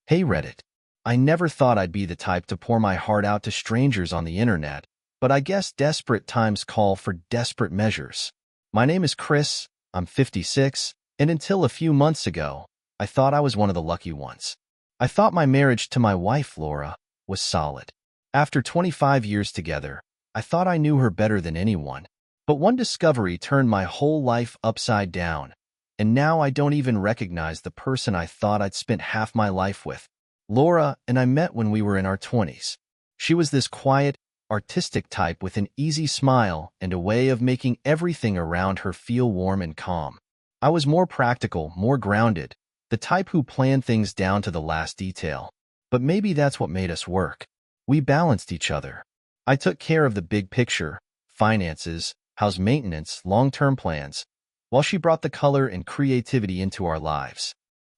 Hey Reddit. I never thought I'd be the type to pour my heart out to strangers on the internet, but I guess desperate times call for desperate measures. My name is Chris, I'm 56, and until a few months ago, I thought I was one of the lucky ones. I thought my marriage to my wife, Laura, was solid. After 25 years together, I thought I knew her better than anyone. But one discovery turned my whole life upside down, and now I don't even recognize the person I thought I'd spent half my life with. Laura and I met when we were in our 20s. She was this quiet, artistic type with an easy smile and a way of making everything around her feel warm and calm. I was more practical, more grounded, the type who planned things down to the last detail. But maybe that's what made us work. We balanced each other. I took care of the big picture, finances, house maintenance, long-term plans, while she brought the color and creativity into our lives.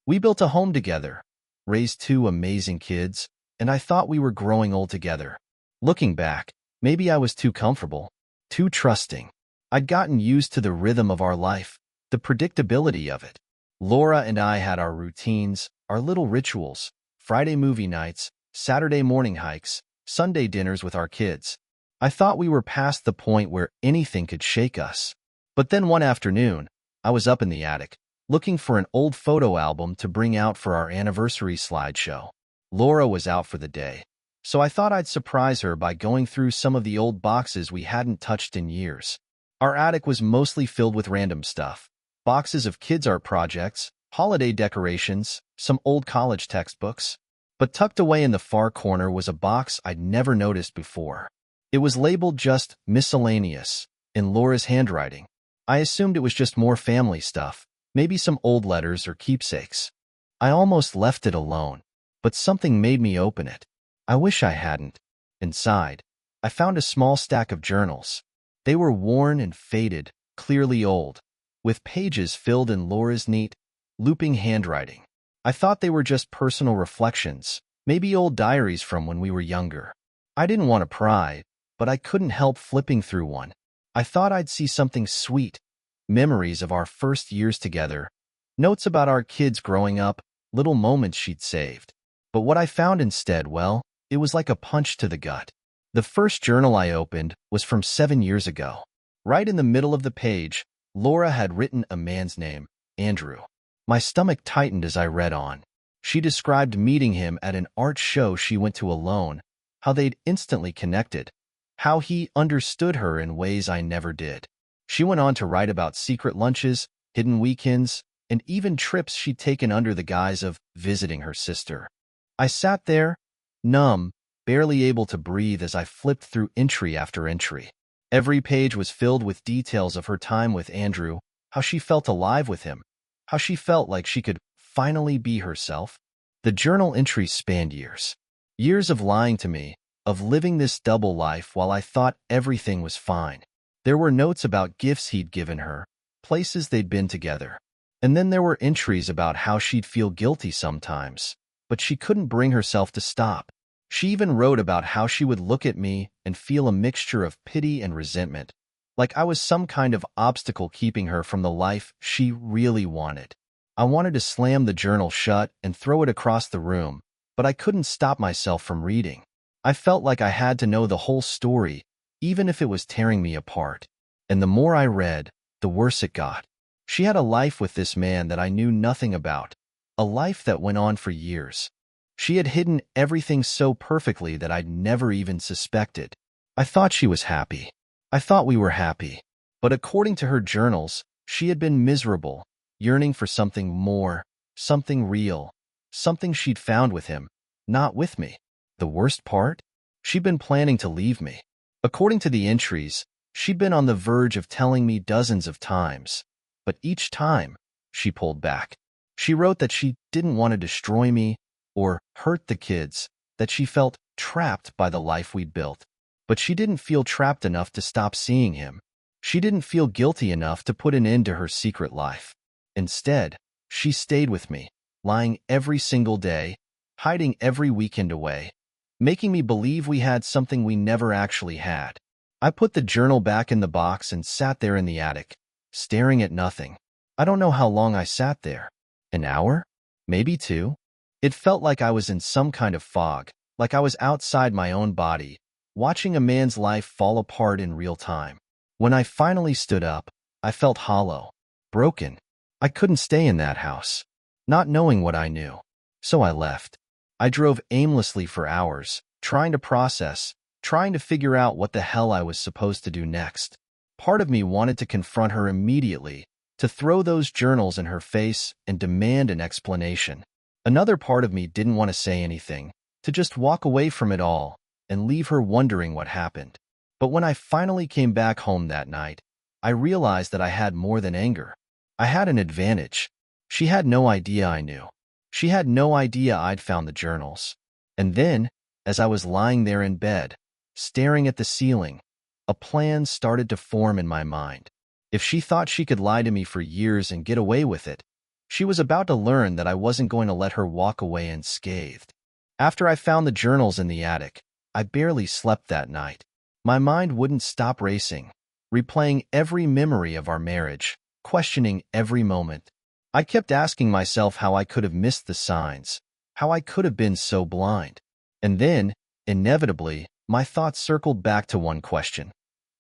We built a home together, raised two amazing kids, and I thought we were growing old together. Looking back, maybe I was too comfortable, too trusting. I'd gotten used to the rhythm of our life, the predictability of it. Laura and I had our routines, our little rituals, Friday movie nights, Saturday morning hikes, Sunday dinners with our kids. I thought we were past the point where anything could shake us. But then one afternoon, I was up in the attic, looking for an old photo album to bring out for our anniversary slideshow. Laura was out for the day, so I thought I'd surprise her by going through some of the old boxes we hadn't touched in years. Our attic was mostly filled with random stuff. Boxes of kids' art projects, holiday decorations, some old college textbooks. But tucked away in the far corner was a box I'd never noticed before. It was labeled just miscellaneous, in Laura's handwriting. I assumed it was just more family stuff, maybe some old letters or keepsakes. I almost left it alone, but something made me open it. I wish I hadn't. Inside, I found a small stack of journals. They were worn and faded, clearly old, with pages filled in Laura's neat, looping handwriting. I thought they were just personal reflections, maybe old diaries from when we were younger. I didn't want to pry, but I couldn't help flipping through one. I thought I'd see something sweet, memories of our first years together, notes about our kids growing up, little moments she'd saved. But what I found instead, well, it was like a punch to the gut. The first journal I opened was from 7 years ago. Right in the middle of the page, Laura had written a man's name, Andrew. My stomach tightened as I read on. She described meeting him at an art show she went to alone, how they'd instantly connected, how he understood her in ways I never did. She went on to write about secret lunches, hidden weekends, and even trips she'd taken under the guise of visiting her sister. I sat there, numb, barely able to breathe as I flipped through entry after entry. Every page was filled with details of her time with Andrew, how she felt alive with him, how she felt like she could finally be herself. The journal entries spanned years. Years of lying to me, of living this double life while I thought everything was fine. There were notes about gifts he'd given her, places they'd been together. And then there were entries about how she'd feel guilty sometimes, but she couldn't bring herself to stop. She even wrote about how she would look at me and feel a mixture of pity and resentment, like I was some kind of obstacle keeping her from the life she really wanted. I wanted to slam the journal shut and throw it across the room, but I couldn't stop myself from reading. I felt like I had to know the whole story, even if it was tearing me apart. And the more I read, the worse it got. She had a life with this man that I knew nothing about, a life that went on for years. She had hidden everything so perfectly that I'd never even suspected. I thought she was happy. I thought we were happy. But according to her journals, she had been miserable, yearning for something more, something real, something she'd found with him, not with me. The worst part? She'd been planning to leave me. According to the entries, she'd been on the verge of telling me dozens of times. But each time, she pulled back. She wrote that she didn't want to destroy me or hurt the kids, that she felt trapped by the life we'd built. But she didn't feel trapped enough to stop seeing him. She didn't feel guilty enough to put an end to her secret life. Instead, she stayed with me, lying every single day, hiding every weekend away, making me believe we had something we never actually had. I put the journal back in the box and sat there in the attic, staring at nothing. I don't know how long I sat there. An hour? Maybe 2? It felt like I was in some kind of fog, like I was outside my own body, watching a man's life fall apart in real time. When I finally stood up, I felt hollow, broken. I couldn't stay in that house, not knowing what I knew. So I left. I drove aimlessly for hours, trying to process, trying to figure out what the hell I was supposed to do next. Part of me wanted to confront her immediately, to throw those journals in her face and demand an explanation. Another part of me didn't want to say anything, to just walk away from it all and leave her wondering what happened. But when I finally came back home that night, I realized that I had more than anger. I had an advantage. She had no idea I knew. She had no idea I'd found the journals. And then, as I was lying there in bed, staring at the ceiling, a plan started to form in my mind. If she thought she could lie to me for years and get away with it, she was about to learn that I wasn't going to let her walk away unscathed. After I found the journals in the attic, I barely slept that night. My mind wouldn't stop racing, replaying every memory of our marriage, questioning every moment. I kept asking myself how I could have missed the signs, how I could have been so blind. And then, inevitably, my thoughts circled back to one question.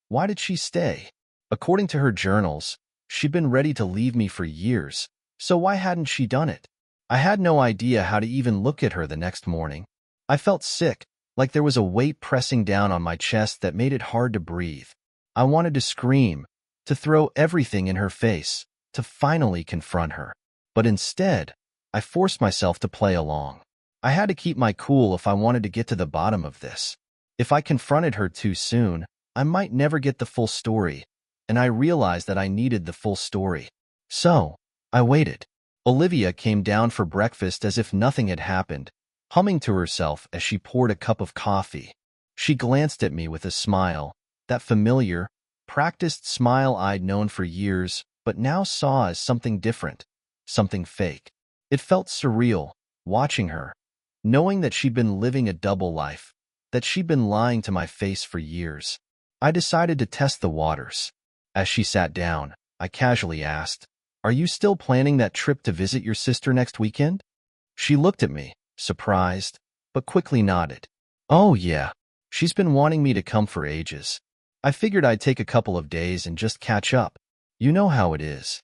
Why did she stay? According to her journals, she'd been ready to leave me for years, so why hadn't she done it? I had no idea how to even look at her the next morning. I felt sick, like there was a weight pressing down on my chest that made it hard to breathe. I wanted to scream, to throw everything in her face, to finally confront her. But instead, I forced myself to play along. I had to keep my cool if I wanted to get to the bottom of this. If I confronted her too soon, I might never get the full story, and I realized that I needed the full story. So, I waited. Olivia came down for breakfast as if nothing had happened, humming to herself as she poured a cup of coffee. She glanced at me with a smile, that familiar, practiced smile I'd known for years, but now saw as something different, something fake. It felt surreal, watching her, knowing that she'd been living a double life, that she'd been lying to my face for years. I decided to test the waters. As she sat down, I casually asked, "Are you still planning that trip to visit your sister next weekend?" She looked at me, surprised, but quickly nodded. "Oh yeah, she's been wanting me to come for ages. I figured I'd take a couple of days and just catch up. You know how it is."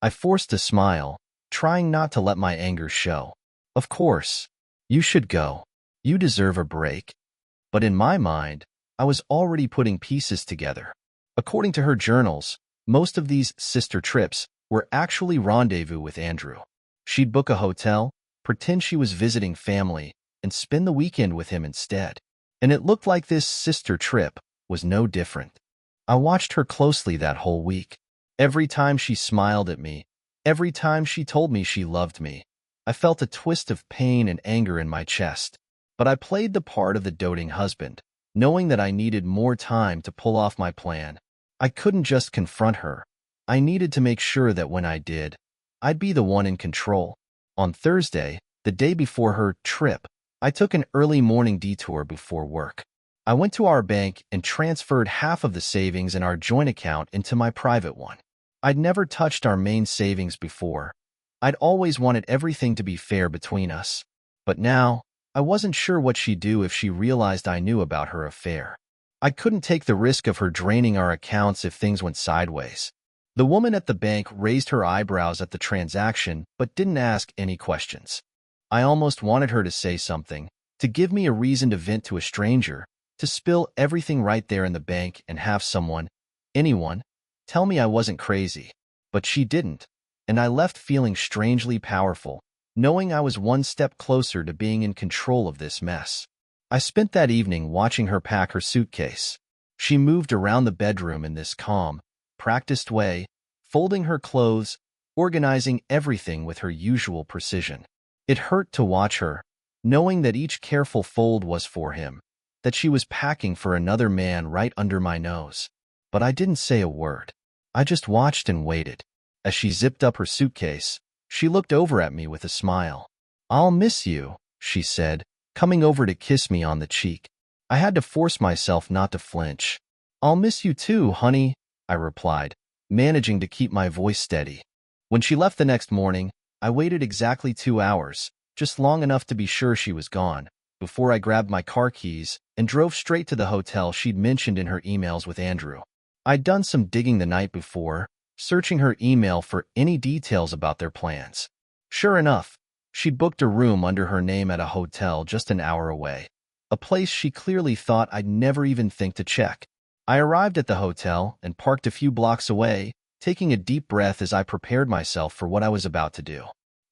I forced a smile, trying not to let my anger show. "Of course. You should go. You deserve a break." But in my mind, I was already putting pieces together. According to her journals, most of these sister trips were actually rendezvous with Andrew. She'd book a hotel, pretend she was visiting family, and spend the weekend with him instead. And it looked like this sister trip was no different. I watched her closely that whole week. Every time she smiled at me, every time she told me she loved me, I felt a twist of pain and anger in my chest. But I played the part of the doting husband, knowing that I needed more time to pull off my plan. I couldn't just confront her. I needed to make sure that when I did, I'd be the one in control. On Thursday, the day before her trip, I took an early morning detour before work. I went to our bank and transferred half of the savings in our joint account into my private one. I'd never touched our main savings before. I'd always wanted everything to be fair between us. But now, I wasn't sure what she'd do if she realized I knew about her affair. I couldn't take the risk of her draining our accounts if things went sideways. The woman at the bank raised her eyebrows at the transaction but didn't ask any questions. I almost wanted her to say something, to give me a reason to vent to a stranger, to spill everything right there in the bank and have someone, anyone, tell me I wasn't crazy. But she didn't, and I left feeling strangely powerful, knowing I was one step closer to being in control of this mess. I spent that evening watching her pack her suitcase. She moved around the bedroom in this calm, practiced way, folding her clothes, organizing everything with her usual precision. It hurt to watch her, knowing that each careful fold was for him, that she was packing for another man right under my nose. But I didn't say a word. I just watched and waited. As she zipped up her suitcase, she looked over at me with a smile. "I'll miss you," she said, coming over to kiss me on the cheek. I had to force myself not to flinch. "I'll miss you too, honey," I replied, managing to keep my voice steady. When she left the next morning, I waited exactly 2 hours, just long enough to be sure she was gone, before I grabbed my car keys and drove straight to the hotel she'd mentioned in her emails with Andrew. I'd done some digging the night before, searching her email for any details about their plans. Sure enough, she'd booked a room under her name at a hotel just an hour away, a place she clearly thought I'd never even think to check. I arrived at the hotel and parked a few blocks away, taking a deep breath as I prepared myself for what I was about to do.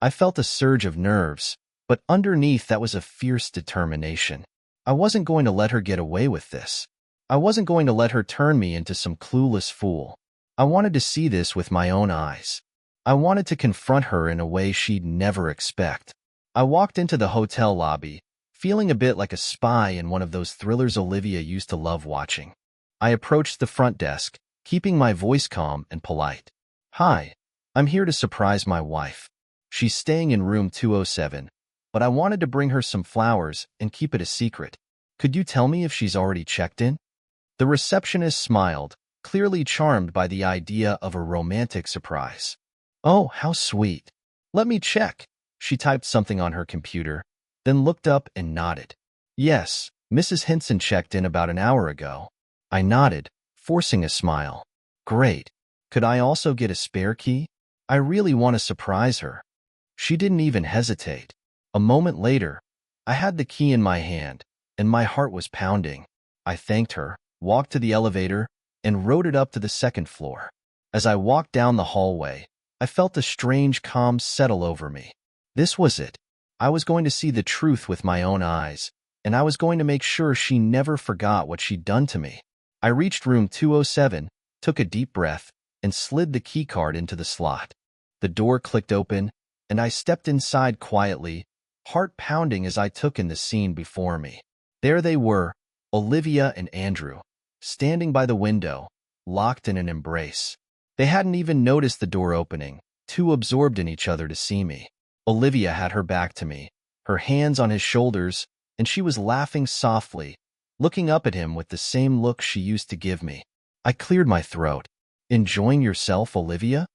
I felt a surge of nerves, but underneath that was a fierce determination. I wasn't going to let her get away with this. I wasn't going to let her turn me into some clueless fool. I wanted to see this with my own eyes. I wanted to confront her in a way she'd never expect. I walked into the hotel lobby, feeling a bit like a spy in one of those thrillers Olivia used to love watching. I approached the front desk, keeping my voice calm and polite. "Hi, I'm here to surprise my wife. She's staying in room 207, but I wanted to bring her some flowers and keep it a secret. Could you tell me if she's already checked in?" The receptionist smiled, clearly charmed by the idea of a romantic surprise. "Oh, how sweet. Let me check." She typed something on her computer, then looked up and nodded. "Yes, Mrs. Hinson checked in about an hour ago." I nodded, forcing a smile. "Great. Could I also get a spare key? I really want to surprise her." She didn't even hesitate. A moment later, I had the key in my hand, and my heart was pounding. I thanked her, walked to the elevator, and rode it up to the second floor. As I walked down the hallway, I felt a strange calm settle over me. This was it. I was going to see the truth with my own eyes, and I was going to make sure she never forgot what she'd done to me. I reached room 207, took a deep breath, and slid the keycard into the slot. The door clicked open, and I stepped inside quietly, heart pounding as I took in the scene before me. There they were, Olivia and Andrew, standing by the window, locked in an embrace. They hadn't even noticed the door opening, too absorbed in each other to see me. Olivia had her back to me, her hands on his shoulders, and she was laughing softly, looking up at him with the same look she used to give me. I cleared my throat. "Enjoying yourself, Olivia?"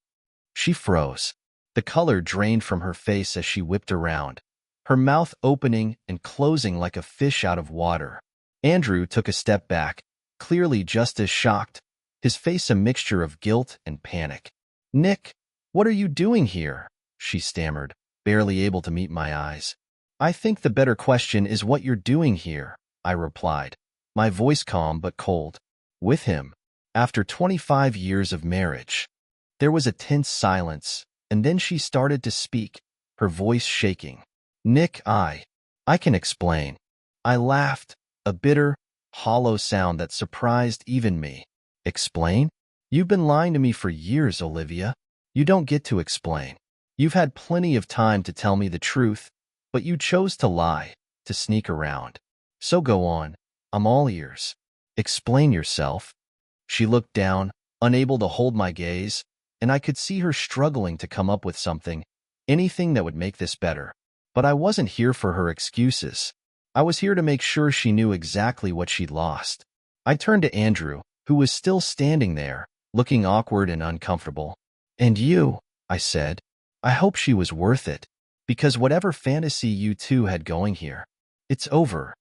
She froze. The color drained from her face as she whipped around, her mouth opening and closing like a fish out of water. Andrew took a step back, clearly just as shocked, his face a mixture of guilt and panic. "Nick, what are you doing here?" she stammered, barely able to meet my eyes. "I think the better question is what you're doing here," I replied, my voice calm but cold. "With him, after 25 years of marriage." There was a tense silence, and then she started to speak, her voice shaking. "Nick, I can explain." I laughed, a bitter, hollow sound that surprised even me. "Explain? You've been lying to me for years, Olivia. You don't get to explain. You've had plenty of time to tell me the truth, but you chose to lie, to sneak around. So go on, I'm all ears. Explain yourself." She looked down, unable to hold my gaze, and I could see her struggling to come up with something, anything that would make this better. But I wasn't here for her excuses. I was here to make sure she knew exactly what she'd lost. I turned to Andrew, who was still standing there, looking awkward and uncomfortable. "And you," I said, "I hope she was worth it, because whatever fantasy you two had going here, it's over."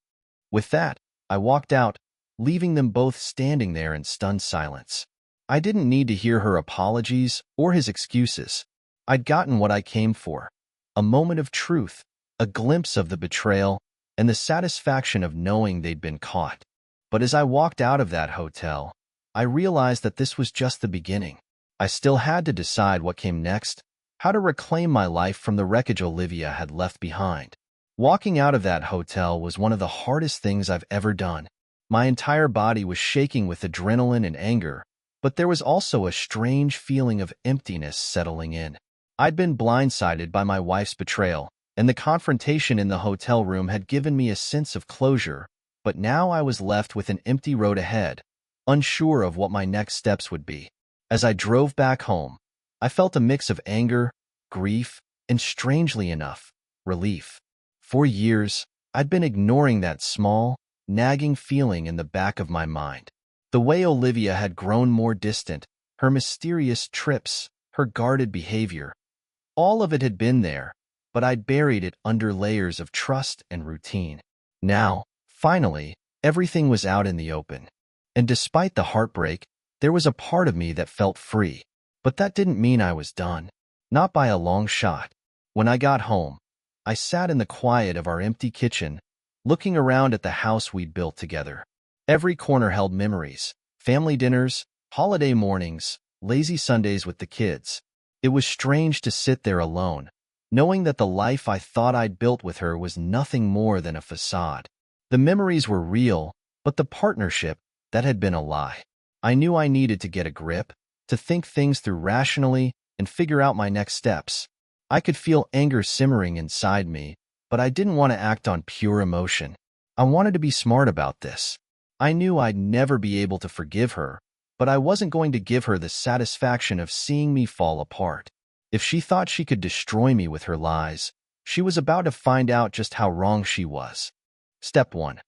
With that, I walked out, leaving them both standing there in stunned silence. I didn't need to hear her apologies or his excuses. I'd gotten what I came for, a moment of truth, a glimpse of the betrayal, and the satisfaction of knowing they'd been caught. But as I walked out of that hotel, I realized that this was just the beginning. I still had to decide what came next, how to reclaim my life from the wreckage Olivia had left behind. Walking out of that hotel was one of the hardest things I've ever done. My entire body was shaking with adrenaline and anger, but there was also a strange feeling of emptiness settling in. I'd been blindsided by my wife's betrayal, and the confrontation in the hotel room had given me a sense of closure, but now I was left with an empty road ahead, unsure of what my next steps would be. As I drove back home, I felt a mix of anger, grief, and strangely enough, relief. For years, I'd been ignoring that small, nagging feeling in the back of my mind. The way Olivia had grown more distant, her mysterious trips, her guarded behavior, all of it had been there, but I'd buried it under layers of trust and routine. Now, finally, everything was out in the open. And despite the heartbreak, there was a part of me that felt free. But that didn't mean I was done. Not by a long shot. When I got home, I sat in the quiet of our empty kitchen, looking around at the house we'd built together. Every corner held memories, family dinners, holiday mornings, lazy Sundays with the kids. It was strange to sit there alone, knowing that the life I thought I'd built with her was nothing more than a facade. The memories were real, but the partnership, that had been a lie. I knew I needed to get a grip, to think things through rationally, and figure out my next steps. I could feel anger simmering inside me, but I didn't want to act on pure emotion. I wanted to be smart about this. I knew I'd never be able to forgive her, but I wasn't going to give her the satisfaction of seeing me fall apart. If she thought she could destroy me with her lies, she was about to find out just how wrong she was. Step 1.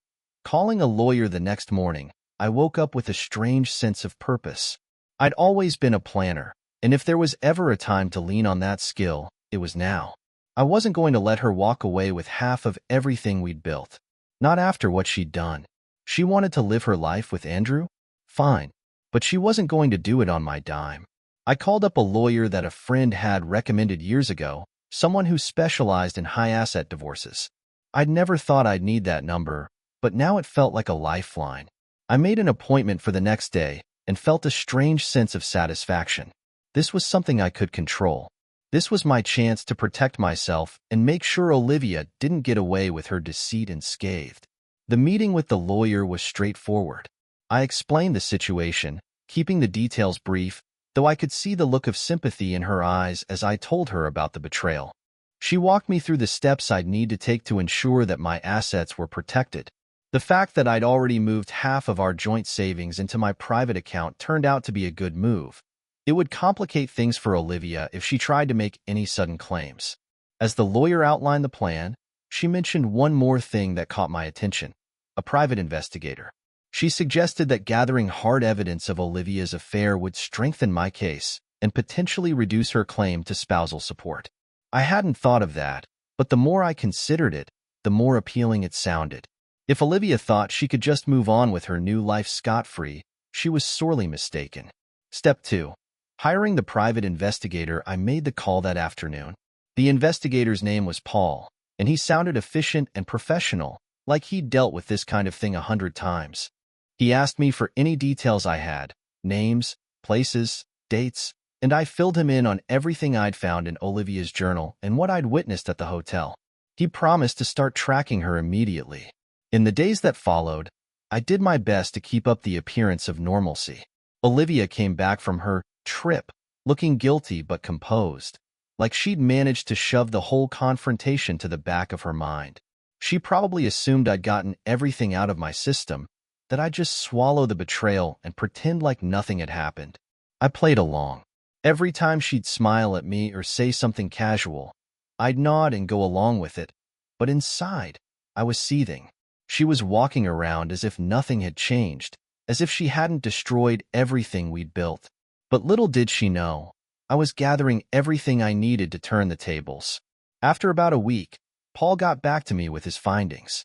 Calling a lawyer the next morning, I woke up with a strange sense of purpose. I'd always been a planner, and if there was ever a time to lean on that skill, it was now. I wasn't going to let her walk away with half of everything we'd built. Not after what she'd done. She wanted to live her life with Andrew? Fine. But she wasn't going to do it on my dime. I called up a lawyer that a friend had recommended years ago, someone who specialized in high-asset divorces. I'd never thought I'd need that number, but now it felt like a lifeline. I made an appointment for the next day and felt a strange sense of satisfaction. This was something I could control. This was my chance to protect myself and make sure Olivia didn't get away with her deceit unscathed. The meeting with the lawyer was straightforward. I explained the situation, keeping the details brief, though I could see the look of sympathy in her eyes as I told her about the betrayal. She walked me through the steps I'd need to take to ensure that my assets were protected. The fact that I'd already moved half of our joint savings into my private account turned out to be a good move. It would complicate things for Olivia if she tried to make any sudden claims. As the lawyer outlined the plan, she mentioned one more thing that caught my attention: a private investigator. She suggested that gathering hard evidence of Olivia's affair would strengthen my case and potentially reduce her claim to spousal support. I hadn't thought of that, but the more I considered it, the more appealing it sounded. If Olivia thought she could just move on with her new life scot-free, she was sorely mistaken. Step 2. Hiring the private investigator. I made the call that afternoon. The investigator's name was Paul, and he sounded efficient and professional, like he'd dealt with this kind of thing 100 times. He asked me for any details I had, names, places, dates, and I filled him in on everything I'd found in Olivia's journal and what I'd witnessed at the hotel. He promised to start tracking her immediately. In the days that followed, I did my best to keep up the appearance of normalcy. Olivia came back from her trip, looking guilty but composed, like she'd managed to shove the whole confrontation to the back of her mind. She probably assumed I'd gotten everything out of my system, that I'd just swallow the betrayal and pretend like nothing had happened. I played along. Every time she'd smile at me or say something casual, I'd nod and go along with it, but inside, I was seething. She was walking around as if nothing had changed, as if she hadn't destroyed everything we'd built. But little did she know, I was gathering everything I needed to turn the tables. After about a week, Paul got back to me with his findings.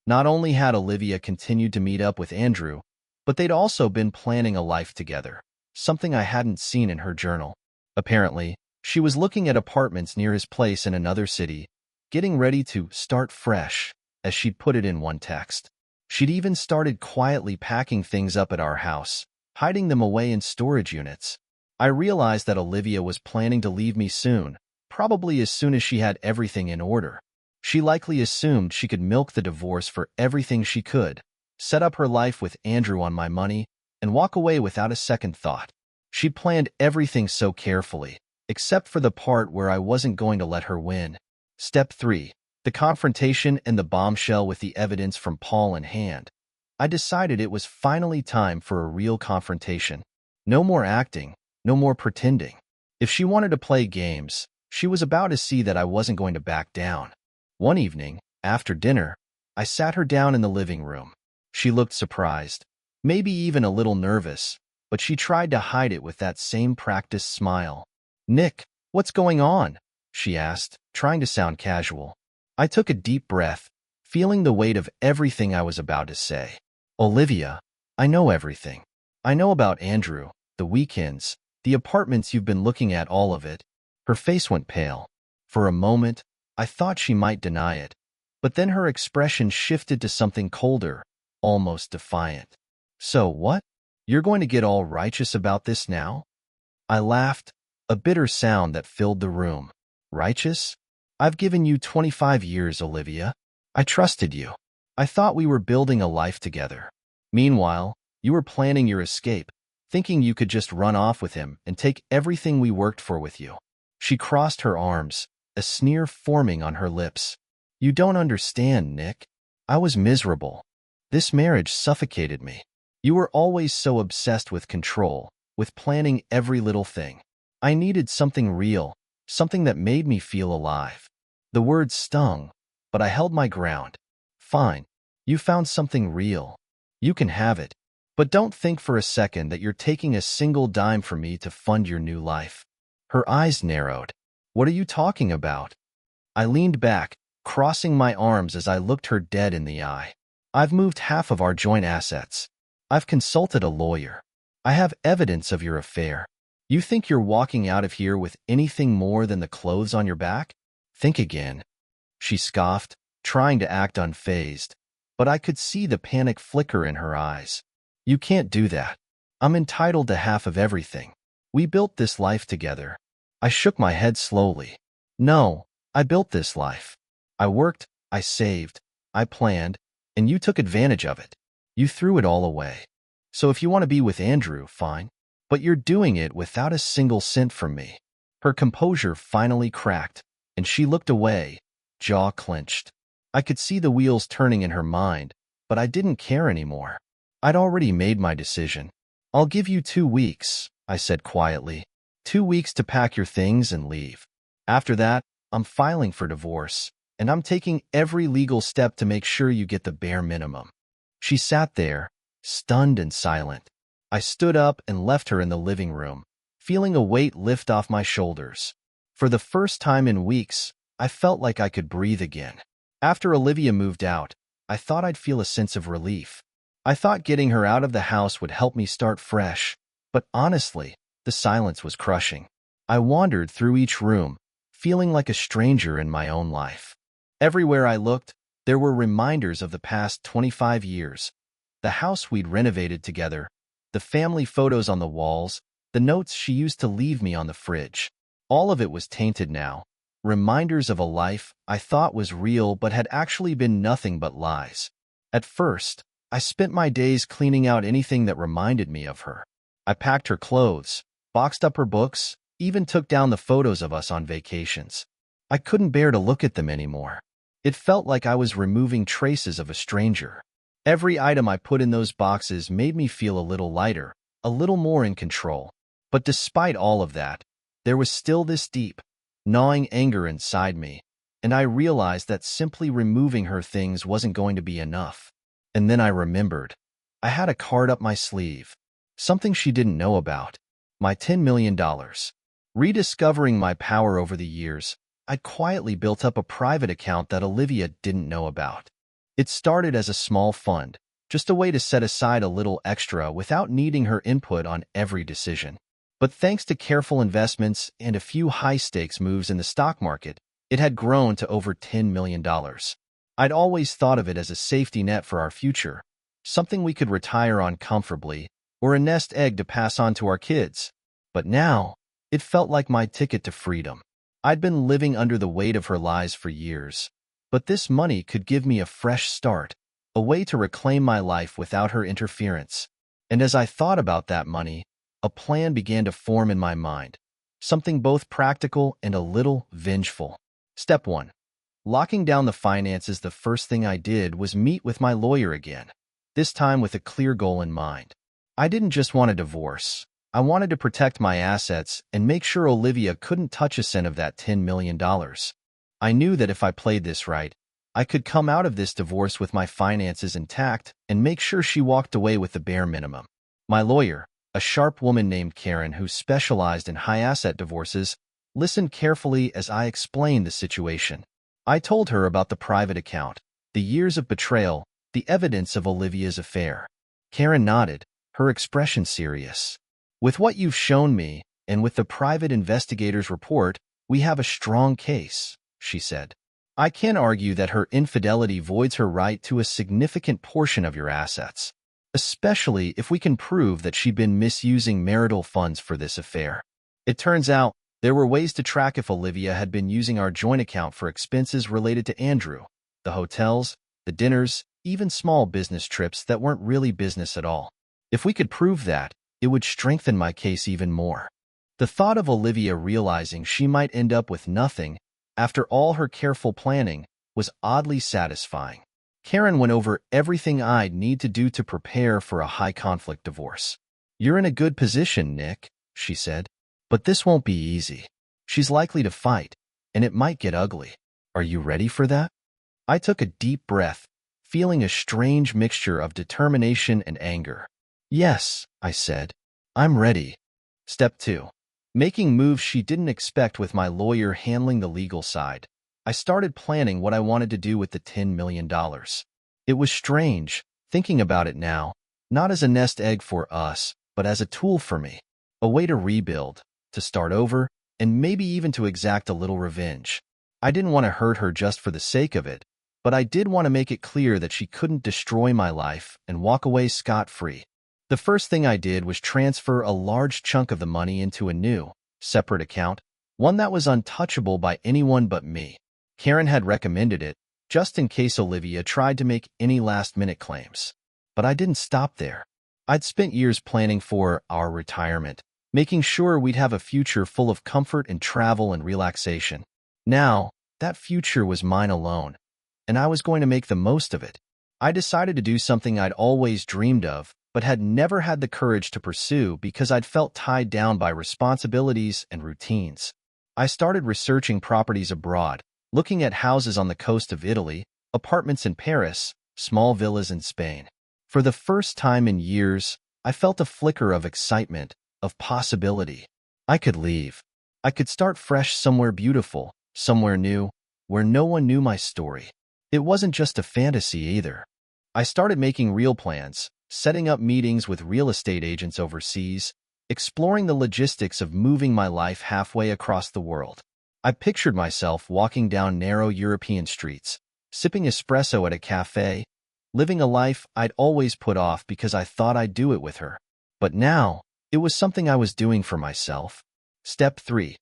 Not only had Olivia continued to meet up with Andrew, but they'd also been planning a life together, something I hadn't seen in her journal. Apparently, she was looking at apartments near his place in another city, getting ready to start fresh, as she'd put it in one text. She'd even started quietly packing things up at our house, hiding them away in storage units. I realized that Olivia was planning to leave me soon, probably as soon as she had everything in order. She likely assumed she could milk the divorce for everything she could, set up her life with Andrew on my money, and walk away without a second thought. She'd planned everything so carefully, except for the part where I wasn't going to let her win. Step 3. The confrontation and the bombshell. With the evidence from Paul in hand, I decided it was finally time for a real confrontation. No more acting, no more pretending. If she wanted to play games, she was about to see that I wasn't going to back down. One evening, after dinner, I sat her down in the living room. She looked surprised, maybe even a little nervous, but she tried to hide it with that same practiced smile. "Nick, what's going on?" she asked, trying to sound casual. I took a deep breath, feeling the weight of everything I was about to say. Olivia, I know everything. I know about Andrew, the weekends, the apartments you've been looking at, all of it. Her face went pale. For a moment, I thought she might deny it, but then her expression shifted to something colder, almost defiant. So what? You're going to get all righteous about this now? I laughed, a bitter sound that filled the room. Righteous? I've given you 25 years, Olivia. I trusted you. I thought we were building a life together. Meanwhile, you were planning your escape, thinking you could just run off with him and take everything we worked for with you. She crossed her arms, a sneer forming on her lips. You don't understand, Nick. I was miserable. This marriage suffocated me. You were always so obsessed with control, with planning every little thing. I needed something real, something that made me feel alive. The words stung, but I held my ground. Fine, you found something real. You can have it. But don't think for a second that you're taking a single dime from me to fund your new life. Her eyes narrowed. What are you talking about? I leaned back, crossing my arms as I looked her dead in the eye. I've moved half of our joint assets. I've consulted a lawyer. I have evidence of your affair. You think you're walking out of here with anything more than the clothes on your back? Think again. She scoffed, trying to act unfazed, but I could see the panic flicker in her eyes. You can't do that. I'm entitled to half of everything. We built this life together. I shook my head slowly. No, I built this life. I worked, I saved, I planned, and you took advantage of it. You threw it all away. So if you want to be with Andrew, fine. But you're doing it without a single cent from me. Her composure finally cracked, and she looked away, jaw clenched. I could see the wheels turning in her mind, but I didn't care anymore. I'd already made my decision. I'll give you 2 weeks, I said quietly. 2 weeks to pack your things and leave. After that, I'm filing for divorce, and I'm taking every legal step to make sure you get the bare minimum. She sat there, stunned and silent. I stood up and left her in the living room, feeling a weight lift off my shoulders. For the first time in weeks, I felt like I could breathe again. After Olivia moved out, I thought I'd feel a sense of relief. I thought getting her out of the house would help me start fresh, but honestly, the silence was crushing. I wandered through each room, feeling like a stranger in my own life. Everywhere I looked, there were reminders of the past 25 years. The house we'd renovated together, the family photos on the walls, the notes she used to leave me on the fridge. All of it was tainted now. Reminders of a life I thought was real but had actually been nothing but lies. At first, I spent my days cleaning out anything that reminded me of her. I packed her clothes, boxed up her books, even took down the photos of us on vacations. I couldn't bear to look at them anymore. It felt like I was removing traces of a stranger. Every item I put in those boxes made me feel a little lighter, a little more in control. But despite all of that, there was still this deep, gnawing anger inside me, and I realized that simply removing her things wasn't going to be enough. And then I remembered. I had a card up my sleeve, something she didn't know about. My $10 million. Rediscovering my power over the years, I'd quietly built up a private account that Olivia didn't know about. It started as a small fund, just a way to set aside a little extra without needing her input on every decision. But thanks to careful investments and a few high-stakes moves in the stock market, it had grown to over $10 million. I'd always thought of it as a safety net for our future, something we could retire on comfortably, or a nest egg to pass on to our kids. But now, it felt like my ticket to freedom. I'd been living under the weight of her lies for years, but this money could give me a fresh start, a way to reclaim my life without her interference. And as I thought about that money, a plan began to form in my mind, something both practical and a little vengeful. Step 1. Locking down the finances. The first thing I did was meet with my lawyer again, this time with a clear goal in mind. I didn't just want a divorce. I wanted to protect my assets and make sure Olivia couldn't touch a cent of that $10 million. I knew that if I played this right, I could come out of this divorce with my finances intact and make sure she walked away with the bare minimum. My lawyer, a sharp woman named Karen who specialized in high-asset divorces, listened carefully as I explained the situation. I told her about the private account, the years of betrayal, the evidence of Olivia's affair. Karen nodded, her expression serious. With what you've shown me, and with the private investigator's report, we have a strong case, she said. I can't argue that her infidelity voids her right to a significant portion of your assets, especially if we can prove that she'd been misusing marital funds for this affair. It turns out, there were ways to track if Olivia had been using our joint account for expenses related to Andrew, the hotels, the dinners, even small business trips that weren't really business at all. If we could prove that, it would strengthen my case even more. The thought of Olivia realizing she might end up with nothing after all her careful planning was oddly satisfying. Karen went over everything I'd need to do to prepare for a high-conflict divorce. You're in a good position, Nick, she said. But this won't be easy. She's likely to fight, and it might get ugly. Are you ready for that? I took a deep breath, feeling a strange mixture of determination and anger. Yes, I said. I'm ready. Step 2. Making moves she didn't expect with my lawyer handling the legal side. I started planning what I wanted to do with the $10 million. It was strange, thinking about it now, not as a nest egg for us, but as a tool for me. A way to rebuild, to start over, and maybe even to exact a little revenge. I didn't want to hurt her just for the sake of it, but I did want to make it clear that she couldn't destroy my life and walk away scot-free. The first thing I did was transfer a large chunk of the money into a new, separate account, one that was untouchable by anyone but me. Karen had recommended it, just in case Olivia tried to make any last-minute claims. But I didn't stop there. I'd spent years planning for our retirement, making sure we'd have a future full of comfort and travel and relaxation. Now, that future was mine alone, and I was going to make the most of it. I decided to do something I'd always dreamed of, but had never had the courage to pursue because I'd felt tied down by responsibilities and routines. I started researching properties abroad, looking at houses on the coast of Italy, apartments in Paris, small villas in Spain. For the first time in years, I felt a flicker of excitement, of possibility. I could leave. I could start fresh somewhere beautiful, somewhere new, where no one knew my story. It wasn't just a fantasy either. I started making real plans, setting up meetings with real estate agents overseas, exploring the logistics of moving my life halfway across the world. I pictured myself walking down narrow European streets, sipping espresso at a cafe, living a life I'd always put off because I thought I'd do it with her. But now, it was something I was doing for myself. Step 3.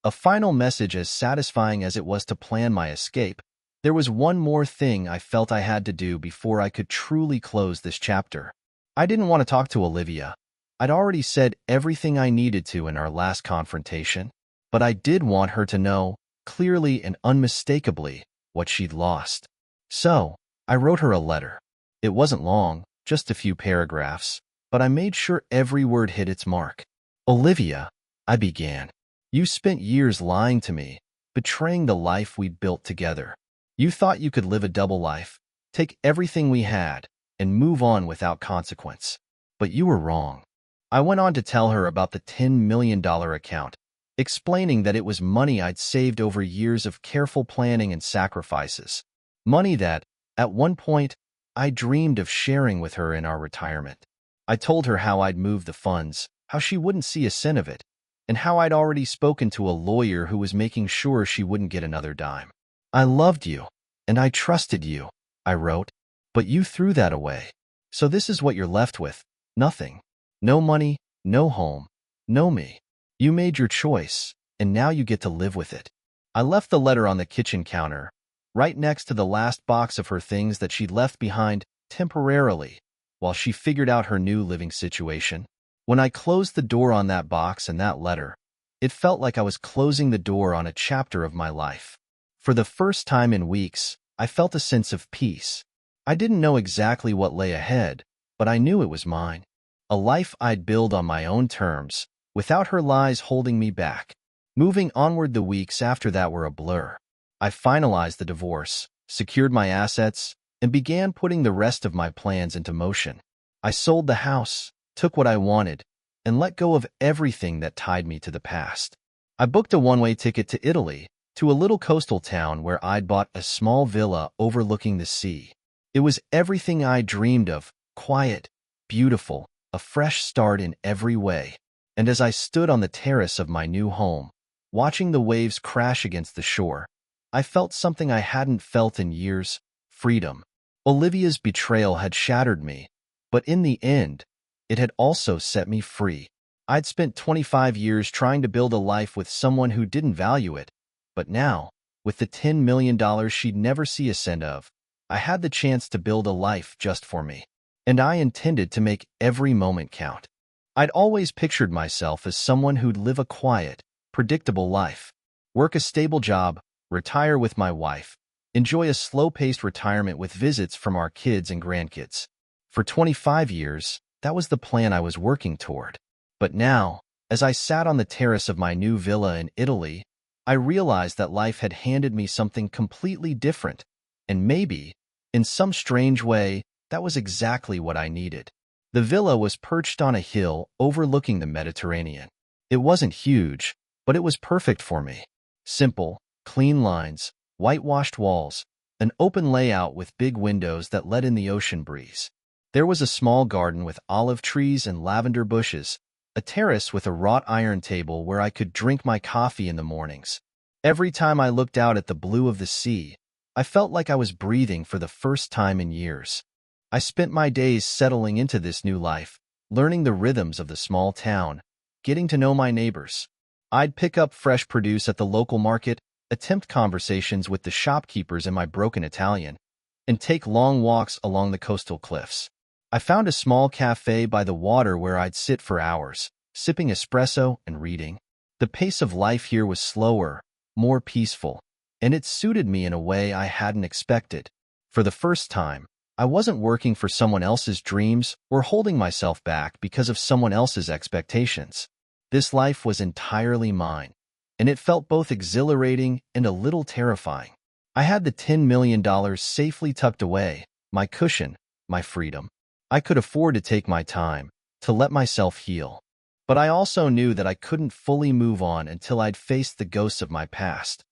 A final message as satisfying as it was to plan my escape. There was one more thing I felt I had to do before I could truly close this chapter. I didn't want to talk to Olivia. I'd already said everything I needed to in our last confrontation, but I did want her to know, clearly and unmistakably, what she'd lost. So, I wrote her a letter. It wasn't long, just a few paragraphs, but I made sure every word hit its mark. Olivia, I began. You spent years lying to me, betraying the life we'd built together. You thought you could live a double life, take everything we had, and move on without consequence. But you were wrong. I went on to tell her about the $10 million account, explaining that it was money I'd saved over years of careful planning and sacrifices. Money that, at one point, I dreamed of sharing with her in our retirement. I told her how I'd moved the funds, how she wouldn't see a cent of it, and how I'd already spoken to a lawyer who was making sure she wouldn't get another dime. I loved you, and I trusted you, I wrote, but you threw that away. So this is what you're left with, nothing. No money, no home, no me. You made your choice, and now you get to live with it. I left the letter on the kitchen counter, right next to the last box of her things that she'd left behind temporarily, while she figured out her new living situation. When I closed the door on that box and that letter, it felt like I was closing the door on a chapter of my life. For the first time in weeks, I felt a sense of peace. I didn't know exactly what lay ahead, but I knew it was mine. A life I'd build on my own terms, without her lies holding me back. Moving onward, the weeks after that were a blur. I finalized the divorce, secured my assets, and began putting the rest of my plans into motion. I sold the house, took what I wanted, and let go of everything that tied me to the past. I booked a one-way ticket to Italy, to a little coastal town where I'd bought a small villa overlooking the sea. It was everything I dreamed of, quiet, beautiful, a fresh start in every way. And as I stood on the terrace of my new home, watching the waves crash against the shore, I felt something I hadn't felt in years: freedom. Olivia's betrayal had shattered me, but in the end, it had also set me free. I'd spent 25 years trying to build a life with someone who didn't value it, but now, with the $10 million she'd never see a cent of, I had the chance to build a life just for me. And I intended to make every moment count. I'd always pictured myself as someone who'd live a quiet, predictable life, work a stable job, retire with my wife, enjoy a slow-paced retirement with visits from our kids and grandkids. For 25 years, that was the plan I was working toward. But now, as I sat on the terrace of my new villa in Italy, I realized that life had handed me something completely different, and maybe, in some strange way, that was exactly what I needed. The villa was perched on a hill overlooking the Mediterranean. It wasn't huge, but it was perfect for me. Simple, clean lines, whitewashed walls, an open layout with big windows that let in the ocean breeze. There was a small garden with olive trees and lavender bushes, a terrace with a wrought iron table where I could drink my coffee in the mornings. Every time I looked out at the blue of the sea, I felt like I was breathing for the first time in years. I spent my days settling into this new life, learning the rhythms of the small town, getting to know my neighbors. I'd pick up fresh produce at the local market, attempt conversations with the shopkeepers in my broken Italian, and take long walks along the coastal cliffs. I found a small cafe by the water where I'd sit for hours, sipping espresso and reading. The pace of life here was slower, more peaceful, and it suited me in a way I hadn't expected. For the first time, I wasn't working for someone else's dreams or holding myself back because of someone else's expectations. This life was entirely mine, and it felt both exhilarating and a little terrifying. I had the $10 million safely tucked away, my cushion, my freedom. I could afford to take my time, to let myself heal. But I also knew that I couldn't fully move on until I'd faced the ghosts of my past.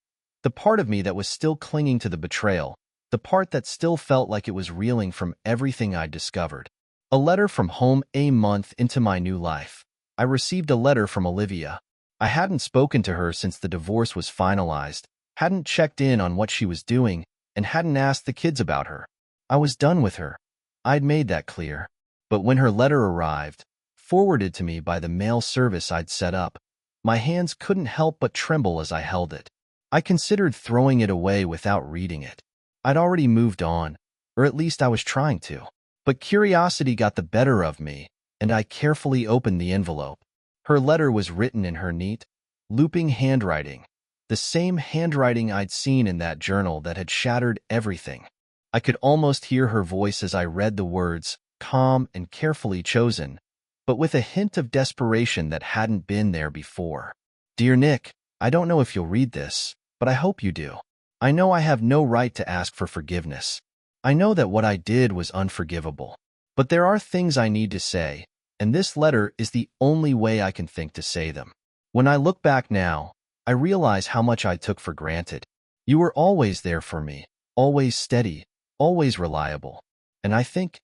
The part of me that was still clinging to the betrayal, the part that still felt like it was reeling from everything I'd discovered. A letter from home. A month into my new life, I received a letter from Olivia. I hadn't spoken to her since the divorce was finalized, hadn't checked in on what she was doing, and hadn't asked the kids about her. I was done with her. I'd made that clear. But when her letter arrived, forwarded to me by the mail service I'd set up, my hands couldn't help but tremble as I held it. I considered throwing it away without reading it. I'd already moved on, or at least I was trying to. But curiosity got the better of me, and I carefully opened the envelope. Her letter was written in her neat, looping handwriting, the same handwriting I'd seen in that journal that had shattered everything. I could almost hear her voice as I read the words, calm and carefully chosen, but with a hint of desperation that hadn't been there before. Dear Nick, I don't know if you'll read this, but I hope you do. I know I have no right to ask for forgiveness. I know that what I did was unforgivable. But there are things I need to say, and this letter is the only way I can think to say them. When I look back now, I realize how much I took for granted. You were always there for me, always steady, always reliable. And I think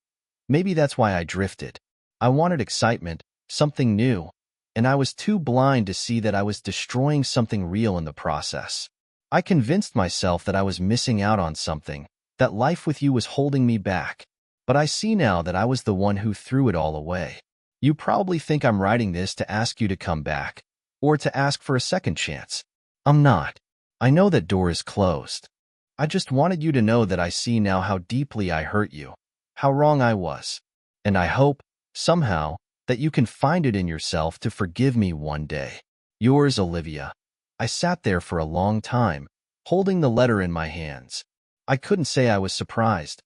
maybe that's why I drifted. I wanted excitement, something new, and I was too blind to see that I was destroying something real in the process. I convinced myself that I was missing out on something, that life with you was holding me back. But I see now that I was the one who threw it all away. You probably think I'm writing this to ask you to come back, or to ask for a second chance. I'm not. I know that door is closed. I just wanted you to know that I see now how deeply I hurt you, how wrong I was. And I hope, somehow, that you can find it in yourself to forgive me one day. Yours, Olivia. I sat there for a long time, holding the letter in my hands. I couldn't say I was surprised.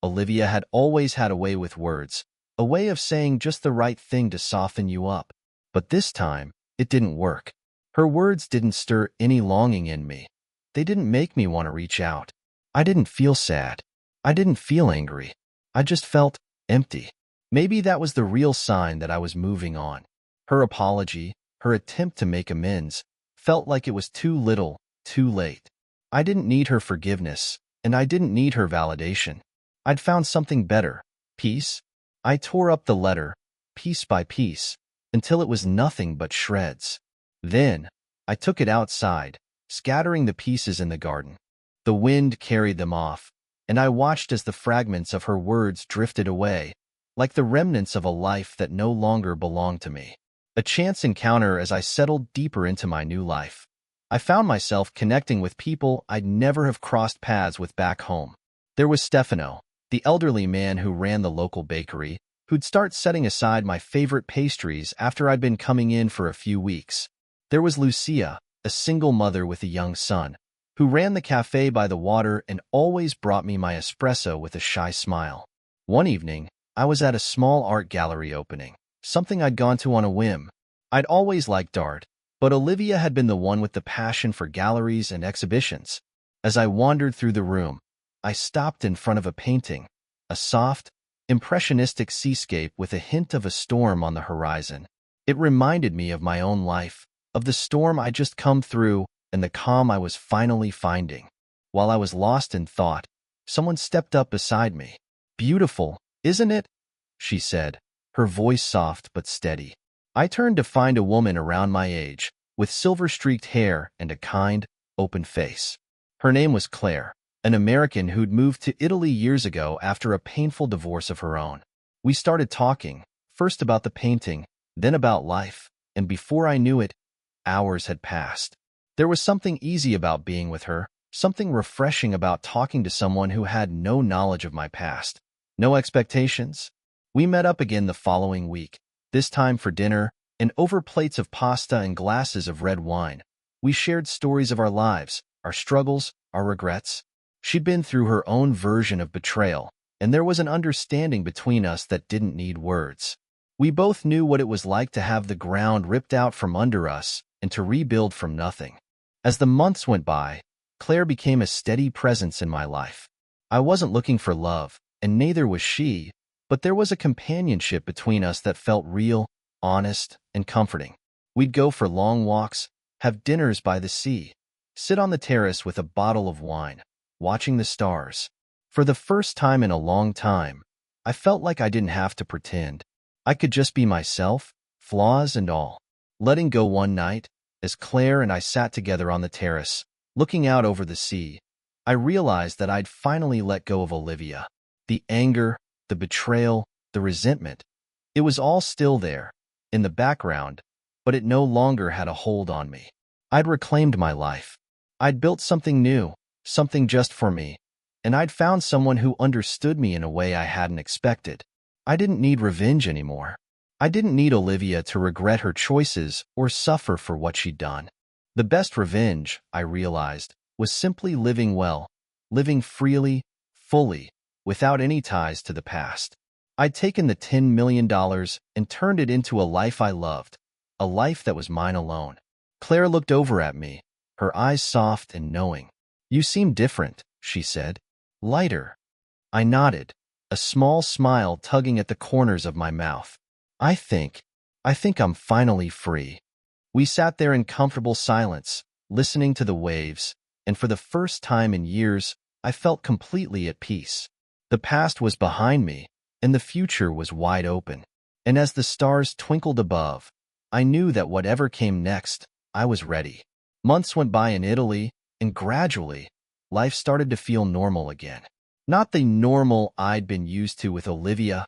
Olivia had always had a way with words, a way of saying just the right thing to soften you up. But this time, it didn't work. Her words didn't stir any longing in me. They didn't make me want to reach out. I didn't feel sad. I didn't feel angry. I just felt empty. Maybe that was the real sign that I was moving on. Her apology, her attempt to make amends, felt like it was too little, too late. I didn't need her forgiveness, and I didn't need her validation. I'd found something better, peace. I tore up the letter, piece by piece, until it was nothing but shreds. Then, I took it outside, scattering the pieces in the garden. The wind carried them off, and I watched as the fragments of her words drifted away, like the remnants of a life that no longer belonged to me. A chance encounter as I settled deeper into my new life. I found myself connecting with people I'd never have crossed paths with back home. There was Stefano, the elderly man who ran the local bakery, who'd start setting aside my favorite pastries after I'd been coming in for a few weeks. There was Lucia, a single mother with a young son, who ran the cafe by the water and always brought me my espresso with a shy smile. One evening, I was at a small art gallery opening, something I'd gone to on a whim. I'd always liked art, but Olivia had been the one with the passion for galleries and exhibitions. As I wandered through the room, I stopped in front of a painting, a soft, impressionistic seascape with a hint of a storm on the horizon. It reminded me of my own life, of the storm I'd just come through and the calm I was finally finding. While I was lost in thought, someone stepped up beside me. "Beautiful, isn't it?" she said, her voice soft but steady. I turned to find a woman around my age, with silver-streaked hair and a kind, open face. Her name was Claire, an American who'd moved to Italy years ago after a painful divorce of her own. We started talking, first about the painting, then about life, and before I knew it, hours had passed. There was something easy about being with her, something refreshing about talking to someone who had no knowledge of my past, no expectations. We met up again the following week, this time for dinner, and over plates of pasta and glasses of red wine. We shared stories of our lives, our struggles, our regrets. She'd been through her own version of betrayal, and there was an understanding between us that didn't need words. We both knew what it was like to have the ground ripped out from under us and to rebuild from nothing. As the months went by, Claire became a steady presence in my life. I wasn't looking for love, and neither was she, but there was a companionship between us that felt real, honest, and comforting. We'd go for long walks, have dinners by the sea, sit on the terrace with a bottle of wine, watching the stars. For the first time in a long time, I felt like I didn't have to pretend. I could just be myself, flaws and all. Letting go one night, as Claire and I sat together on the terrace, looking out over the sea, I realized that I'd finally let go of Olivia. The anger, the betrayal, the resentment. It was all still there, in the background, but it no longer had a hold on me. I'd reclaimed my life. I'd built something new, something just for me, and I'd found someone who understood me in a way I hadn't expected. I didn't need revenge anymore. I didn't need Olivia to regret her choices or suffer for what she'd done. The best revenge, I realized, was simply living well, living freely, fully, without any ties to the past. I'd taken the $10 million and turned it into a life I loved, a life that was mine alone. Claire looked over at me, her eyes soft and knowing. "You seem different," she said. "Lighter." I nodded, a small smile tugging at the corners of my mouth. I think I'm finally free." We sat there in comfortable silence, listening to the waves, and for the first time in years, I felt completely at peace. The past was behind me, and the future was wide open. And as the stars twinkled above, I knew that whatever came next, I was ready. Months went by in Italy, and gradually, life started to feel normal again. Not the normal I'd been used to with Olivia,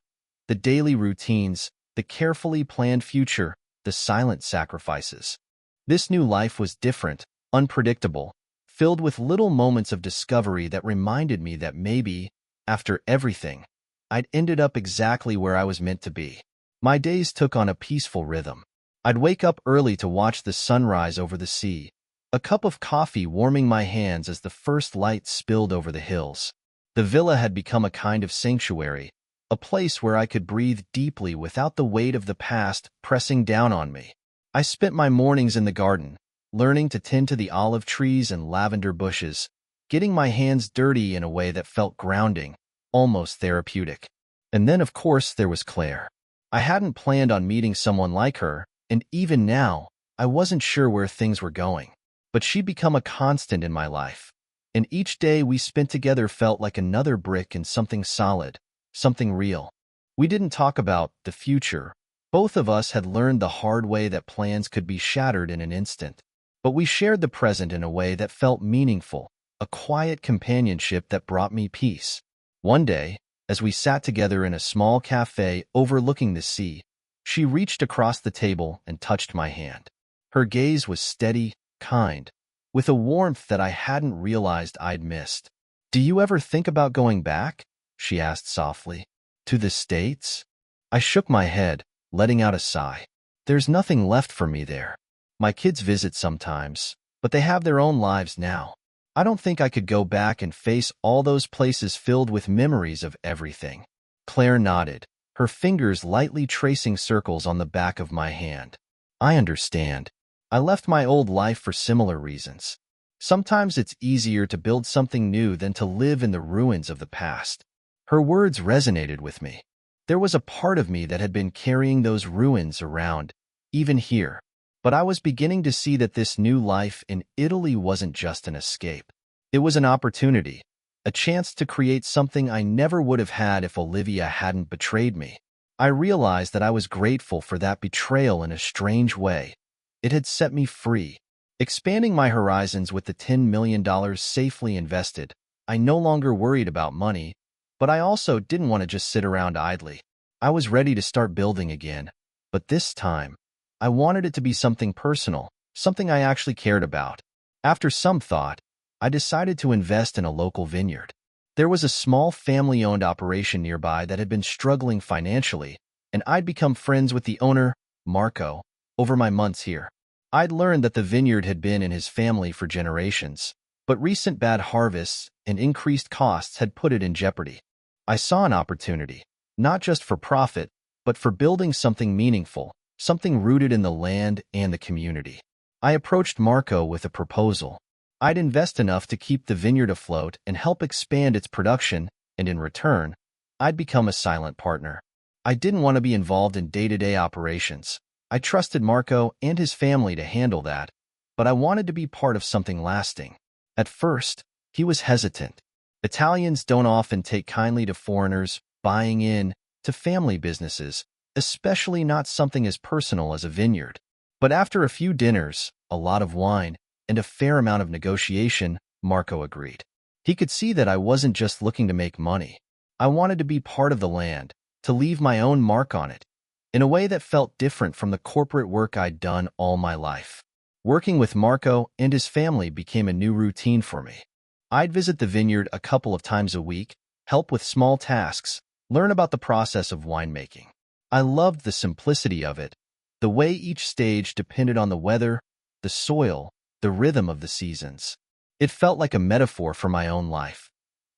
the daily routines, the carefully planned future, the silent sacrifices. This new life was different, unpredictable, filled with little moments of discovery that reminded me that maybe, after everything, I'd ended up exactly where I was meant to be. My days took on a peaceful rhythm. I'd wake up early to watch the sunrise over the sea, a cup of coffee warming my hands as the first light spilled over the hills. The villa had become a kind of sanctuary, a place where I could breathe deeply without the weight of the past pressing down on me. I spent my mornings in the garden, learning to tend to the olive trees and lavender bushes, getting my hands dirty in a way that felt grounding, almost therapeutic. And then, of course, there was Claire. I hadn't planned on meeting someone like her, and even now, I wasn't sure where things were going, but she'd become a constant in my life. And each day we spent together felt like another brick in something solid, something real. We didn't talk about the future. Both of us had learned the hard way that plans could be shattered in an instant. But we shared the present in a way that felt meaningful, a quiet companionship that brought me peace. One day, as we sat together in a small cafe overlooking the sea, she reached across the table and touched my hand. Her gaze was steady, kind, with a warmth that I hadn't realized I'd missed. "Do you ever think about going back?" she asked softly. "To the States?" I shook my head, letting out a sigh. "There's nothing left for me there. My kids visit sometimes, but they have their own lives now. I don't think I could go back and face all those places filled with memories of everything." Claire nodded, her fingers lightly tracing circles on the back of my hand. "I understand. I left my old life for similar reasons. Sometimes it's easier to build something new than to live in the ruins of the past." Her words resonated with me. There was a part of me that had been carrying those ruins around, even here. But I was beginning to see that this new life in Italy wasn't just an escape. It was an opportunity, a chance to create something I never would have had if Olivia hadn't betrayed me. I realized that I was grateful for that betrayal in a strange way. It had set me free. Expanding my horizons with the $10 million safely invested, I no longer worried about money, but I also didn't want to just sit around idly. I was ready to start building again, but this time, I wanted it to be something personal, something I actually cared about. After some thought, I decided to invest in a local vineyard. There was a small family-owned operation nearby that had been struggling financially, and I'd become friends with the owner, Marco, over my months here. I'd learned that the vineyard had been in his family for generations, but recent bad harvests and increased costs had put it in jeopardy. I saw an opportunity, not just for profit, but for building something meaningful, something rooted in the land and the community. I approached Marco with a proposal. I'd invest enough to keep the vineyard afloat and help expand its production, and in return, I'd become a silent partner. I didn't want to be involved in day-to-day operations. I trusted Marco and his family to handle that, but I wanted to be part of something lasting. At first, he was hesitant. Italians don't often take kindly to foreigners buying in to family businesses, especially not something as personal as a vineyard. But after a few dinners, a lot of wine, and a fair amount of negotiation, Marco agreed. He could see that I wasn't just looking to make money. I wanted to be part of the land, to leave my own mark on it, in a way that felt different from the corporate work I'd done all my life. Working with Marco and his family became a new routine for me. I'd visit the vineyard a couple of times a week, help with small tasks, learn about the process of winemaking. I loved the simplicity of it, the way each stage depended on the weather, the soil, the rhythm of the seasons. It felt like a metaphor for my own life.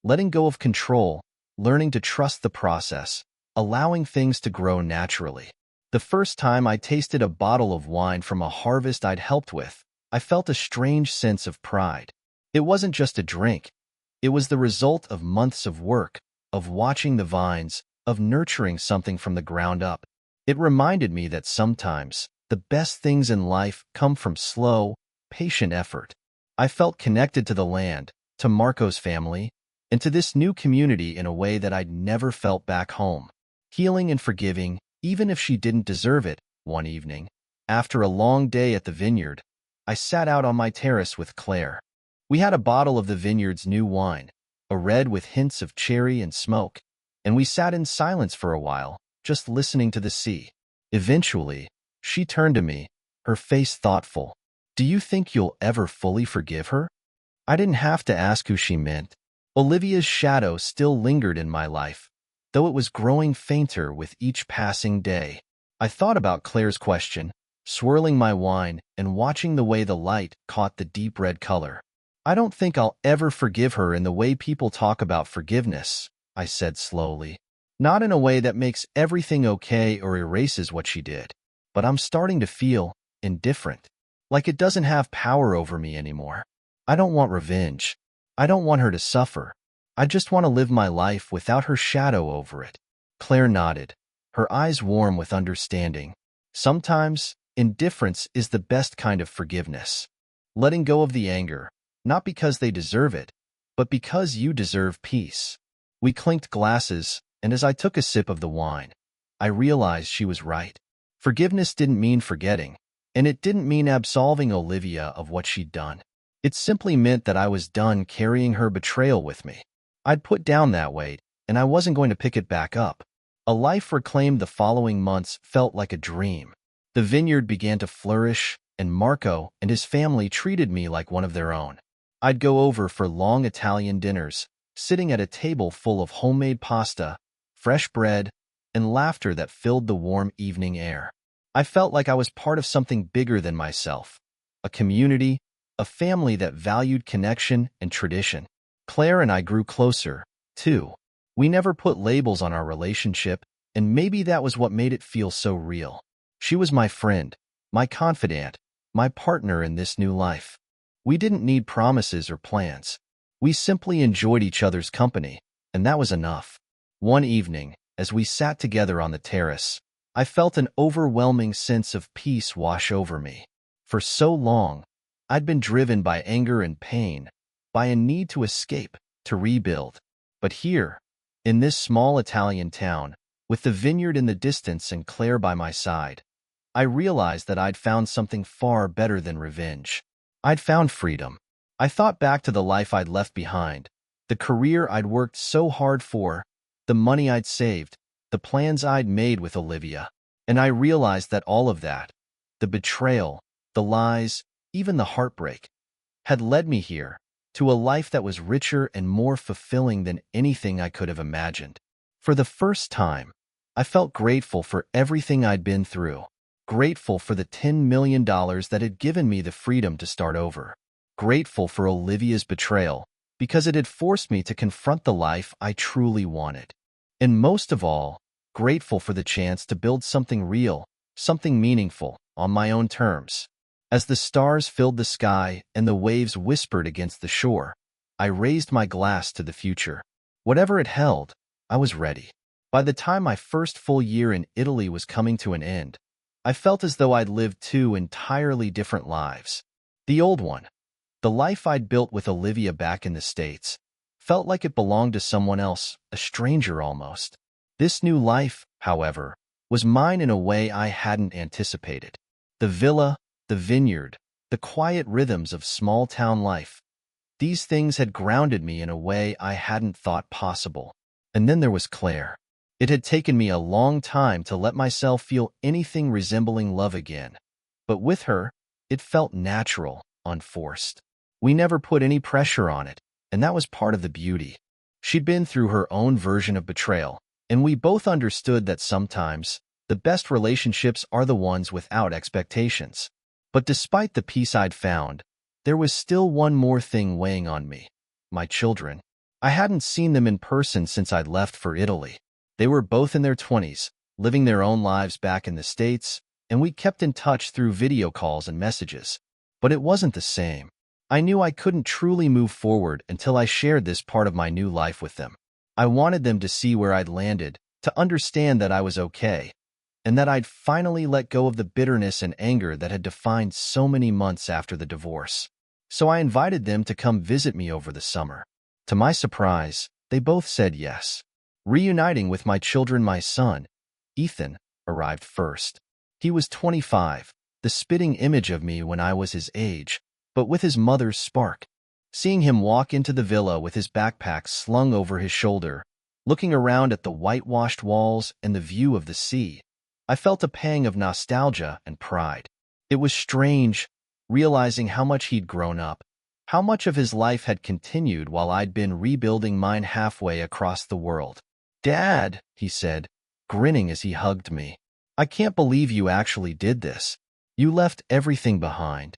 Letting go of control, learning to trust the process, allowing things to grow naturally. The first time I tasted a bottle of wine from a harvest I'd helped with, I felt a strange sense of pride. It wasn't just a drink. It was the result of months of work, of watching the vines, of nurturing something from the ground up. It reminded me that sometimes the best things in life come from slow, patient effort. I felt connected to the land, to Marco's family, and to this new community in a way that I'd never felt back home. Healing and forgiving, even if she didn't deserve it. One evening, after a long day at the vineyard, I sat out on my terrace with Claire. We had a bottle of the vineyard's new wine, a red with hints of cherry and smoke, and we sat in silence for a while, just listening to the sea. Eventually, she turned to me, her face thoughtful. "Do you think you'll ever fully forgive her?" I didn't have to ask who she meant. Olivia's shadow still lingered in my life, though it was growing fainter with each passing day. I thought about Claire's question, swirling my wine and watching the way the light caught the deep red color. "I don't think I'll ever forgive her in the way people talk about forgiveness," I said slowly. "Not in a way that makes everything okay or erases what she did. But I'm starting to feel indifferent, like it doesn't have power over me anymore. I don't want revenge. I don't want her to suffer. I just want to live my life without her shadow over it." Claire nodded, her eyes warm with understanding. "Sometimes Indifference is the best kind of forgiveness. Letting go of the anger, not because they deserve it, but because you deserve peace. We clinked glasses, and as I took a sip of the wine, I realized she was right. Forgiveness didn't mean forgetting, and it didn't mean absolving Olivia of what she'd done. It simply meant that I was done carrying her betrayal with me. I'd put down that weight, and I wasn't going to pick it back up. A life reclaimed the following months felt like a dream. The vineyard began to flourish, and Marco and his family treated me like one of their own. I'd go over for long Italian dinners, sitting at a table full of homemade pasta, fresh bread, and laughter that filled the warm evening air. I felt like I was part of something bigger than myself, a community, a family that valued connection and tradition. Claire and I grew closer, too. We never put labels on our relationship, and maybe that was what made it feel so real. She was my friend, my confidant, my partner in this new life. We didn't need promises or plans. We simply enjoyed each other's company, and that was enough. One evening, as we sat together on the terrace, I felt an overwhelming sense of peace wash over me. For so long, I'd been driven by anger and pain, by a need to escape, to rebuild. But here, in this small Italian town, with the vineyard in the distance and Claire by my side, I realized that I'd found something far better than revenge. I'd found freedom. I thought back to the life I'd left behind, the career I'd worked so hard for, the money I'd saved, the plans I'd made with Olivia. And I realized that all of that, the betrayal, the lies, even the heartbreak, had led me here, to a life that was richer and more fulfilling than anything I could have imagined. For the first time, I felt grateful for everything I'd been through, grateful for the $10 million that had given me the freedom to start over, grateful for Olivia's betrayal, because it had forced me to confront the life I truly wanted. And most of all, grateful for the chance to build something real, something meaningful, on my own terms. As the stars filled the sky and the waves whispered against the shore, I raised my glass to the future. Whatever it held, I was ready. By the time my first full year in Italy was coming to an end, I felt as though I'd lived two entirely different lives. The old one, the life I'd built with Olivia back in the States, felt like it belonged to someone else, a stranger almost. This new life, however, was mine in a way I hadn't anticipated. The villa, the vineyard, the quiet rhythms of small-town life. These things had grounded me in a way I hadn't thought possible. And then there was Claire. It had taken me a long time to let myself feel anything resembling love again. But with her, it felt natural, unforced. We never put any pressure on it, and that was part of the beauty. She'd been through her own version of betrayal, and we both understood that sometimes the best relationships are the ones without expectations. But despite the peace I'd found, there was still one more thing weighing on me: my children. I hadn't seen them in person since I'd left for Italy. They were both in their 20s, living their own lives back in the States, and we kept in touch through video calls and messages. But it wasn't the same. I knew I couldn't truly move forward until I shared this part of my new life with them. I wanted them to see where I'd landed, to understand that I was okay, and that I'd finally let go of the bitterness and anger that had defined so many months after the divorce. So I invited them to come visit me over the summer. To my surprise, they both said yes. Reuniting with my children, my son, Ethan, arrived first. He was 25, the spitting image of me when I was his age, but with his mother's spark. Seeing him walk into the villa with his backpack slung over his shoulder, looking around at the whitewashed walls and the view of the sea, I felt a pang of nostalgia and pride. It was strange, realizing how much he'd grown up, how much of his life had continued while I'd been rebuilding mine halfway across the world. "Dad," he said, grinning as he hugged me, "I can't believe you actually did this. You left everything behind."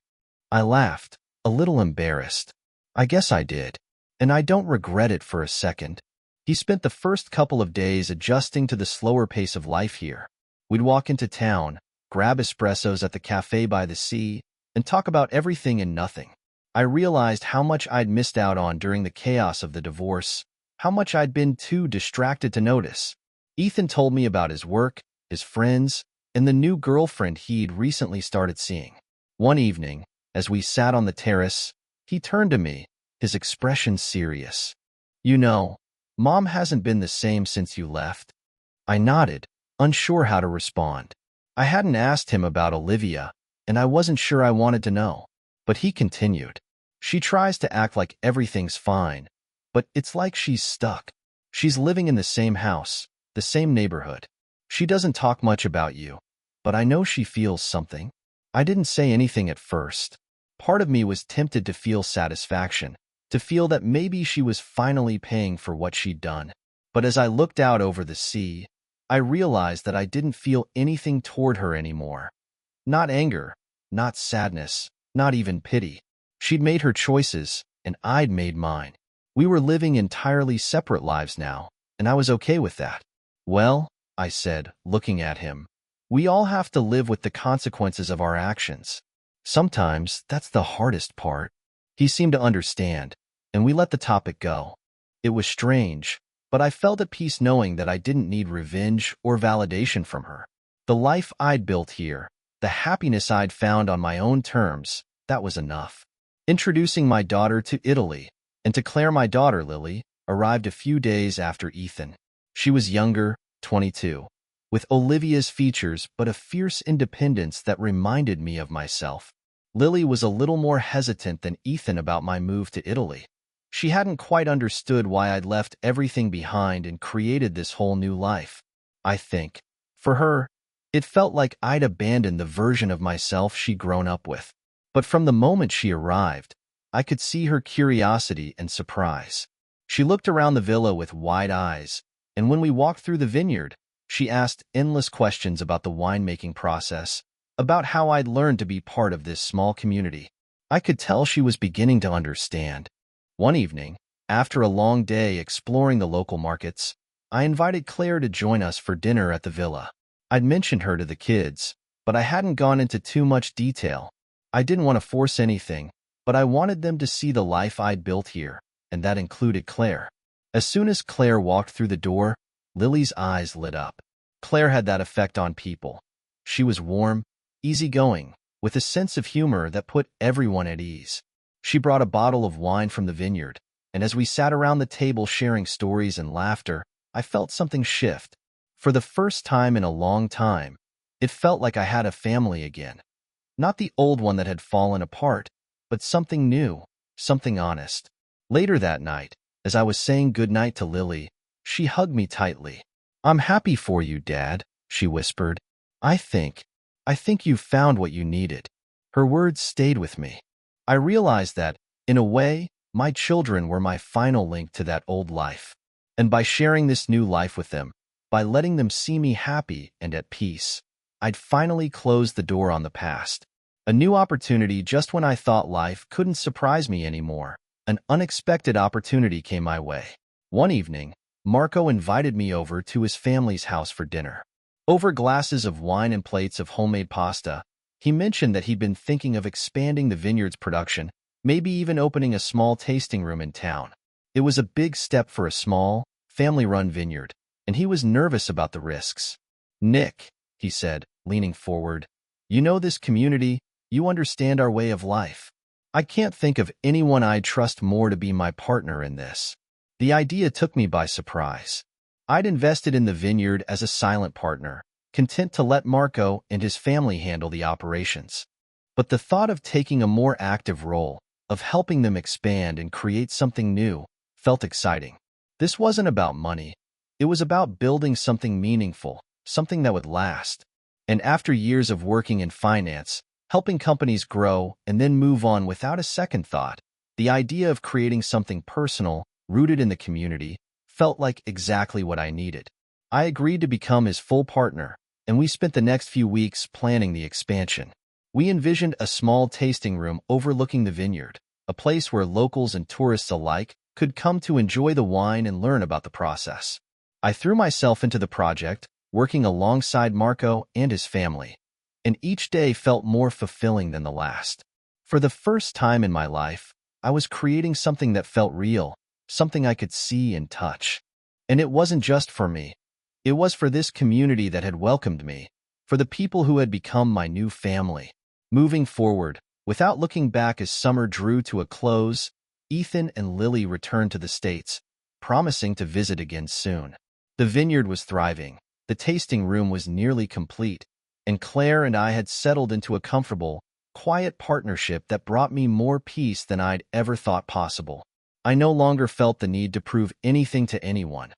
I laughed, a little embarrassed. "I guess I did. And I don't regret it for a second." He spent the first couple of days adjusting to the slower pace of life here. We'd walk into town, grab espressos at the cafe by the sea, and talk about everything and nothing. I realized how much I'd missed out on during the chaos of the divorce, how much I'd been too distracted to notice. Ethan told me about his work, his friends, and the new girlfriend he'd recently started seeing. One evening, as we sat on the terrace, he turned to me, his expression serious. "You know, Mom hasn't been the same since you left." I nodded, unsure how to respond. I hadn't asked him about Olivia, and I wasn't sure I wanted to know. But he continued. "She tries to act like everything's fine, but it's like she's stuck. She's living in the same house, the same neighborhood. She doesn't talk much about you, but I know she feels something." I didn't say anything at first. Part of me was tempted to feel satisfaction, to feel that maybe she was finally paying for what she'd done. But as I looked out over the sea, I realized that I didn't feel anything toward her anymore. Not anger, not sadness, not even pity. She'd made her choices, and I'd made mine. We were living entirely separate lives now, and I was okay with that. "Well," I said, looking at him, "we all have to live with the consequences of our actions. Sometimes that's the hardest part." He seemed to understand, and we let the topic go. It was strange, but I felt at peace knowing that I didn't need revenge or validation from her. The life I'd built here, the happiness I'd found on my own terms, that was enough. Introducing my daughter to Italy, and to Claire, my daughter Lily, arrived a few days after Ethan. She was younger, 22, with Olivia's features but a fierce independence that reminded me of myself. Lily was a little more hesitant than Ethan about my move to Italy. She hadn't quite understood why I'd left everything behind and created this whole new life. I think, for her, it felt like I'd abandoned the version of myself she'd grown up with. But from the moment she arrived, I could see her curiosity and surprise. She looked around the villa with wide eyes, and when we walked through the vineyard, she asked endless questions about the winemaking process, about how I'd learned to be part of this small community. I could tell she was beginning to understand. One evening, after a long day exploring the local markets, I invited Claire to join us for dinner at the villa. I'd mentioned her to the kids, but I hadn't gone into too much detail. I didn't want to force anything, but I wanted them to see the life I'd built here, and that included Claire. As soon as Claire walked through the door, Lily's eyes lit up. Claire had that effect on people. She was warm, easygoing, with a sense of humor that put everyone at ease. She brought a bottle of wine from the vineyard, and as we sat around the table sharing stories and laughter, I felt something shift. For the first time in a long time, it felt like I had a family again. Not the old one that had fallen apart, but something new, something honest. Later that night, as I was saying goodnight to Lily, she hugged me tightly. "I'm happy for you, Dad," she whispered. I think you've found what you needed." Her words stayed with me. I realized that, in a way, my children were my final link to that old life. And by sharing this new life with them, by letting them see me happy and at peace, I'd finally closed the door on the past. A new opportunity just when I thought life couldn't surprise me anymore. An unexpected opportunity came my way. One evening, Marco invited me over to his family's house for dinner. Over glasses of wine and plates of homemade pasta, he mentioned that he'd been thinking of expanding the vineyard's production, maybe even opening a small tasting room in town. It was a big step for a small, family-run vineyard, and he was nervous about the risks. "Nick," he said, leaning forward, "you know this community, you understand our way of life. I can't think of anyone I'd trust more to be my partner in this." The idea took me by surprise. I'd invested in the vineyard as a silent partner, content to let Marco and his family handle the operations. But the thought of taking a more active role, of helping them expand and create something new, felt exciting. This wasn't about money. It was about building something meaningful, something that would last. And after years of working in finance, helping companies grow and then move on without a second thought, the idea of creating something personal, rooted in the community, felt like exactly what I needed. I agreed to become his full partner, and we spent the next few weeks planning the expansion. We envisioned a small tasting room overlooking the vineyard, a place where locals and tourists alike could come to enjoy the wine and learn about the process. I threw myself into the project, working alongside Marco and his family, and each day felt more fulfilling than the last. For the first time in my life, I was creating something that felt real, something I could see and touch. And it wasn't just for me. It was for this community that had welcomed me, for the people who had become my new family. Moving forward, without looking back as summer drew to a close, Ethan and Lily returned to the States, promising to visit again soon. The vineyard was thriving, the tasting room was nearly complete, and Claire and I had settled into a comfortable, quiet partnership that brought me more peace than I'd ever thought possible. I no longer felt the need to prove anything to anyone.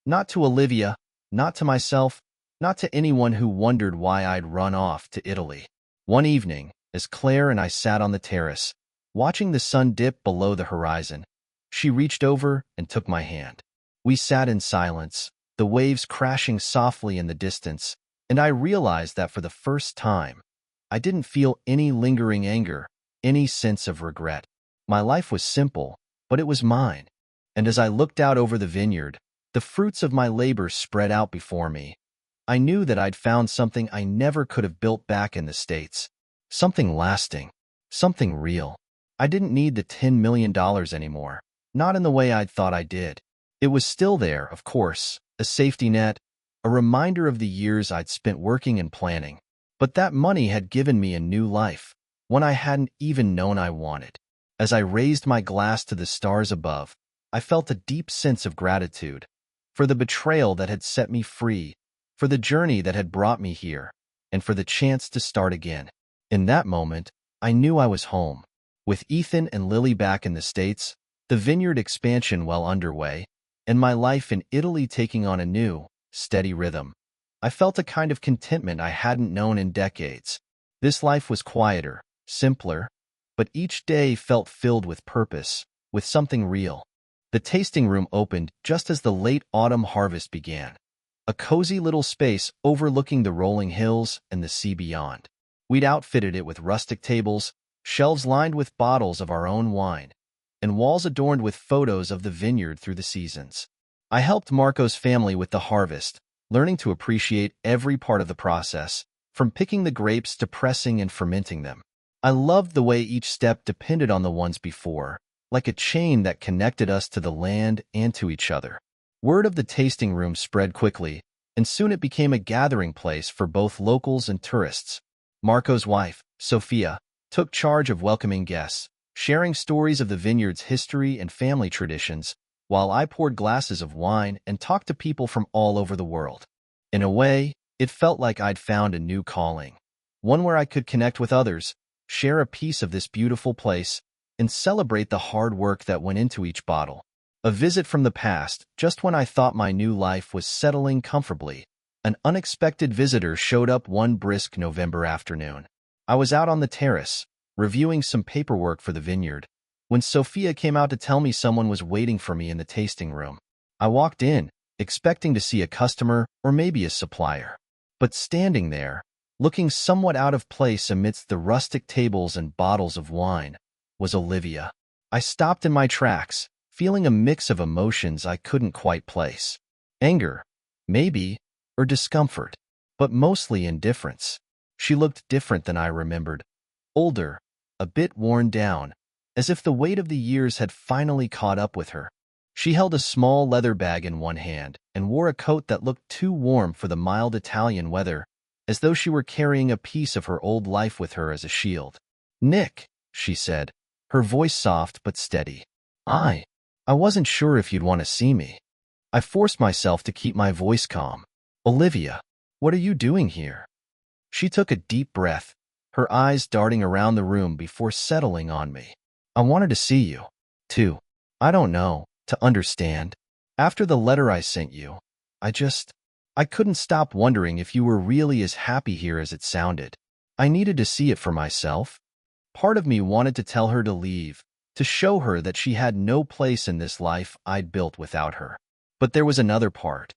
Not to Olivia, not to myself, not to anyone who wondered why I'd run off to Italy. One evening, as Claire and I sat on the terrace, watching the sun dip below the horizon, she reached over and took my hand. We sat in silence, the waves crashing softly in the distance, and I realized that for the first time, I didn't feel any lingering anger, any sense of regret. My life was simple, but it was mine. And as I looked out over the vineyard, the fruits of my labor spread out before me. I knew that I'd found something I never could have built back in the States. Something lasting, something real. I didn't need the $10 million anymore, not in the way I'd thought I did. It was still there, of course, a safety net, a reminder of the years I'd spent working and planning. But that money had given me a new life, one I hadn't even known I wanted. As I raised my glass to the stars above, I felt a deep sense of gratitude for the betrayal that had set me free, for the journey that had brought me here, and for the chance to start again. In that moment, I knew I was home. With Ethan and Lily back in the States, the vineyard expansion well underway, and my life in Italy taking on a new, steady rhythm, I felt a kind of contentment I hadn't known in decades. This life was quieter, simpler, but each day felt filled with purpose, with something real. The tasting room opened just as the late autumn harvest began, a cozy little space overlooking the rolling hills and the sea beyond. We'd outfitted it with rustic tables, shelves lined with bottles of our own wine, and walls adorned with photos of the vineyard through the seasons. I helped Marco's family with the harvest, learning to appreciate every part of the process, from picking the grapes to pressing and fermenting them. I loved the way each step depended on the ones before, like a chain that connected us to the land and to each other. Word of the tasting room spread quickly, and soon it became a gathering place for both locals and tourists. Marco's wife, Sophia, took charge of welcoming guests, sharing stories of the vineyard's history and family traditions, while I poured glasses of wine and talked to people from all over the world. In a way, it felt like I'd found a new calling, one where I could connect with others, share a piece of this beautiful place, and celebrate the hard work that went into each bottle. A visit from the past, just when I thought my new life was settling comfortably. An unexpected visitor showed up one brisk November afternoon. I was out on the terrace, reviewing some paperwork for the vineyard, when Sophia came out to tell me someone was waiting for me in the tasting room. I walked in, expecting to see a customer or maybe a supplier. But standing there, looking somewhat out of place amidst the rustic tables and bottles of wine, was Olivia. I stopped in my tracks, feeling a mix of emotions I couldn't quite place. Anger, maybe, or discomfort, but mostly indifference. She looked different than I remembered. Older, a bit worn down, as if the weight of the years had finally caught up with her. She held a small leather bag in one hand and wore a coat that looked too warm for the mild Italian weather, as though she were carrying a piece of her old life with her as a shield. "Nick," she said, her voice soft but steady. I wasn't sure if you'd want to see me." I forced myself to keep my voice calm. "Olivia, what are you doing here?" She took a deep breath, her eyes darting around the room before settling on me. "I wanted to see you, too. I don't know, to understand. After the letter I sent you, I couldn't stop wondering if you were really as happy here as it sounded. I needed to see it for myself." Part of me wanted to tell her to leave, to show her that she had no place in this life I'd built without her. But there was another part,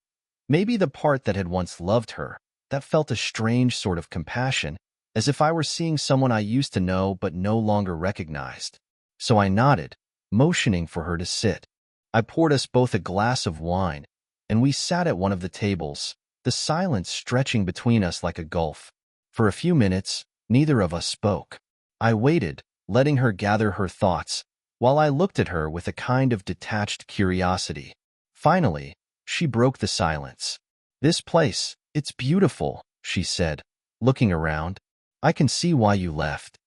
maybe the part that had once loved her, that felt a strange sort of compassion, as if I were seeing someone I used to know but no longer recognized. So I nodded, motioning for her to sit. I poured us both a glass of wine, and we sat at one of the tables, the silence stretching between us like a gulf. For a few minutes, neither of us spoke. I waited, letting her gather her thoughts, while I looked at her with a kind of detached curiosity. Finally, she broke the silence. "This place, it's beautiful," she said, looking around. I can see why you left.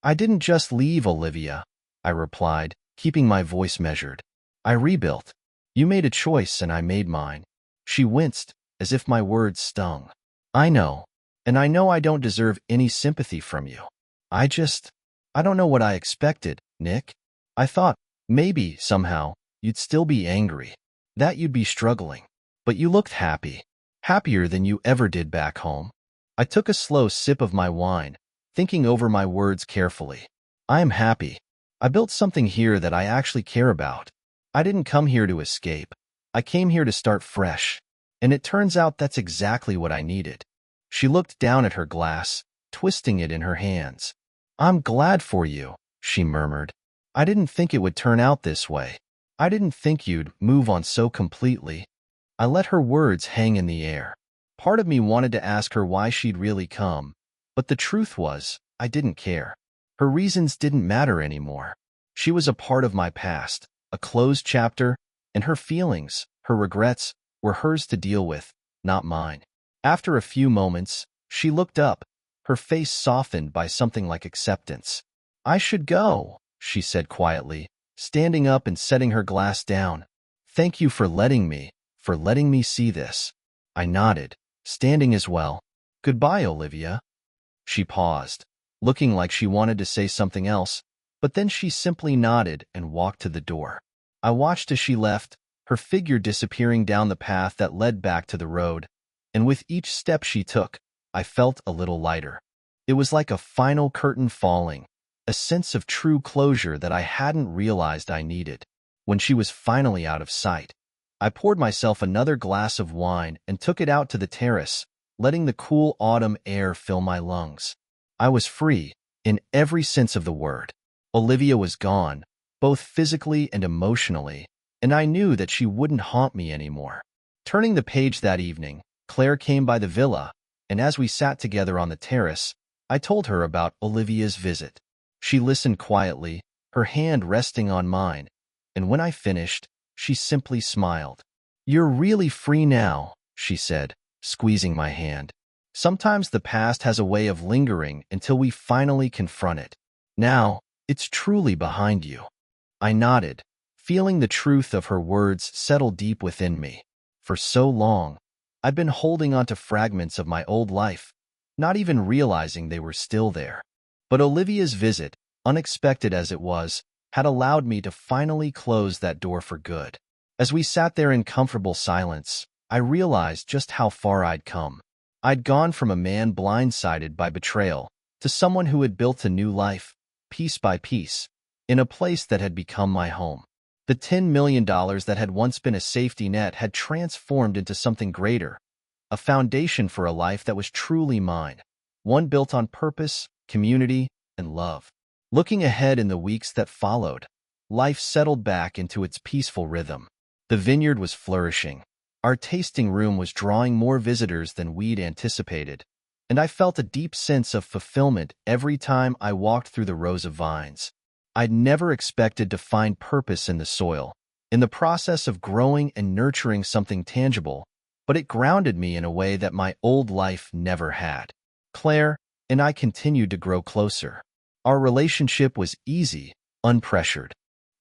I didn't just leave, Olivia, I replied, keeping my voice measured. I rebuilt. You made a choice and I made mine. She winced, as if my words stung. I know. And I know I don't deserve any sympathy from you. I don't know what I expected, Nick. I thought, maybe, somehow, you'd still be angry. That you'd be struggling. But you looked happy. Happier than you ever did back home. I took a slow sip of my wine, thinking over my words carefully. I am happy. I built something here that I actually care about. I didn't come here to escape. I came here to start fresh. And it turns out that's exactly what I needed. She looked down at her glass, twisting it in her hands. I'm glad for you, she murmured. I didn't think it would turn out this way. I didn't think you'd move on so completely. I let her words hang in the air. Part of me wanted to ask her why she'd really come, but the truth was, I didn't care. Her reasons didn't matter anymore. She was a part of my past, a closed chapter, and her feelings, her regrets, were hers to deal with, not mine. After a few moments, she looked up, her face softened by something like acceptance. I should go, she said quietly, standing up and setting her glass down. Thank you for letting me see this. I nodded, standing as well. Goodbye, Olivia. She paused, looking like she wanted to say something else, but then she simply nodded and walked to the door. I watched as she left, her figure disappearing down the path that led back to the road, and with each step she took, I felt a little lighter. It was like a final curtain falling, a sense of true closure that I hadn't realized I needed. When she was finally out of sight, I poured myself another glass of wine and took it out to the terrace, letting the cool autumn air fill my lungs. I was free, in every sense of the word. Olivia was gone, both physically and emotionally, and I knew that she wouldn't haunt me anymore. Turning the page that evening, Claire came by the villa, and as we sat together on the terrace, I told her about Olivia's visit. She listened quietly, her hand resting on mine, and when I finished, she simply smiled. You're really free now, she said, squeezing my hand. Sometimes the past has a way of lingering until we finally confront it. Now, it's truly behind you. I nodded, feeling the truth of her words settle deep within me. For so long, I'd been holding on to fragments of my old life, not even realizing they were still there. But Olivia's visit, unexpected as it was, had allowed me to finally close that door for good. As we sat there in comfortable silence, I realized just how far I'd come. I'd gone from a man blindsided by betrayal to someone who had built a new life, piece by piece, in a place that had become my home. The $10 million that had once been a safety net had transformed into something greater, a foundation for a life that was truly mine, one built on purpose, community, and love. Looking ahead in the weeks that followed, life settled back into its peaceful rhythm. The vineyard was flourishing. Our tasting room was drawing more visitors than we'd anticipated, and I felt a deep sense of fulfillment every time I walked through the rows of vines. I'd never expected to find purpose in the soil, in the process of growing and nurturing something tangible, but it grounded me in a way that my old life never had. Claire and I continued to grow closer. Our relationship was easy, unpressured.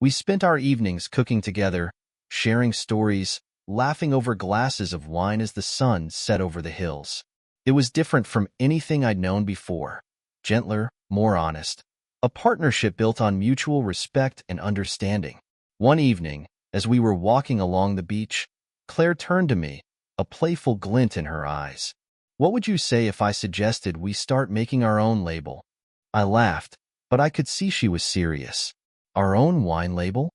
We spent our evenings cooking together, sharing stories, laughing over glasses of wine as the sun set over the hills. It was different from anything I'd known before, gentler, more honest, a partnership built on mutual respect and understanding. One evening, as we were walking along the beach, Claire turned to me, a playful glint in her eyes. What would you say if I suggested we start making our own label? I laughed, but I could see she was serious. Our own wine label?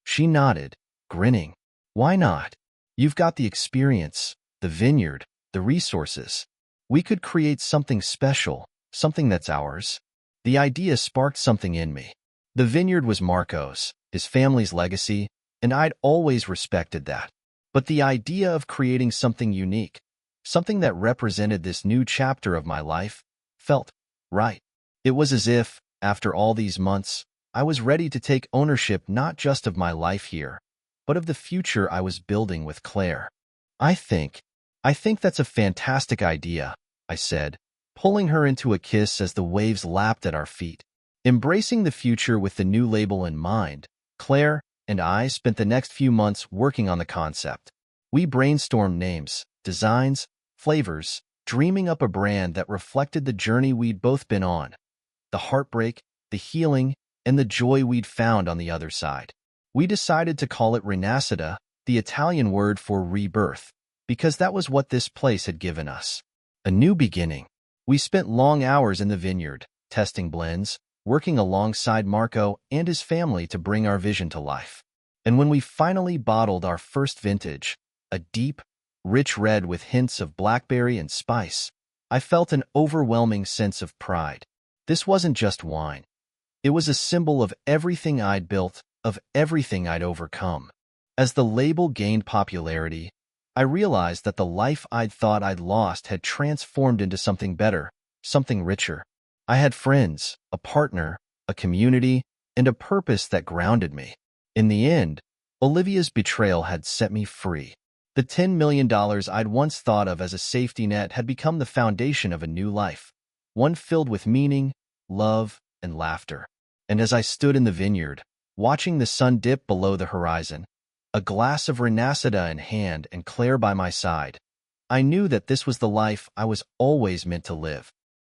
She nodded, grinning. Why not? You've got the experience, the vineyard, the resources. We could create something special, something that's ours. The idea sparked something in me. The vineyard was Marco's, his family's legacy, and I'd always respected that. But the idea of creating something unique, something that represented this new chapter of my life, felt right. It was as if, after all these months, I was ready to take ownership not just of my life here, but of the future I was building with Claire. I think that's a fantastic idea, I said, pulling her into a kiss as the waves lapped at our feet. Embracing the future with the new label in mind, Claire and I spent the next few months working on the concept. We brainstormed names, designs, flavors, dreaming up a brand that reflected the journey we'd both been on, the heartbreak, the healing, and the joy we'd found on the other side. We decided to call it Rinascita, the Italian word for rebirth, because that was what this place had given us. A new beginning. We spent long hours in the vineyard, testing blends, working alongside Marco and his family to bring our vision to life. And when we finally bottled our first vintage, a deep, rich red with hints of blackberry and spice, I felt an overwhelming sense of pride. This wasn't just wine. It was a symbol of everything I'd built, of everything I'd overcome. As the label gained popularity, I realized that the life I'd thought I'd lost had transformed into something better, something richer. I had friends, a partner, a community, and a purpose that grounded me. In the end, Olivia's betrayal had set me free. The $10 million I'd once thought of as a safety net had become the foundation of a new life, one filled with meaning, love, and laughter. And as I stood in the vineyard, watching the sun dip below the horizon, a glass of Rinascita in hand and Claire by my side, I knew that this was the life I was always meant to live.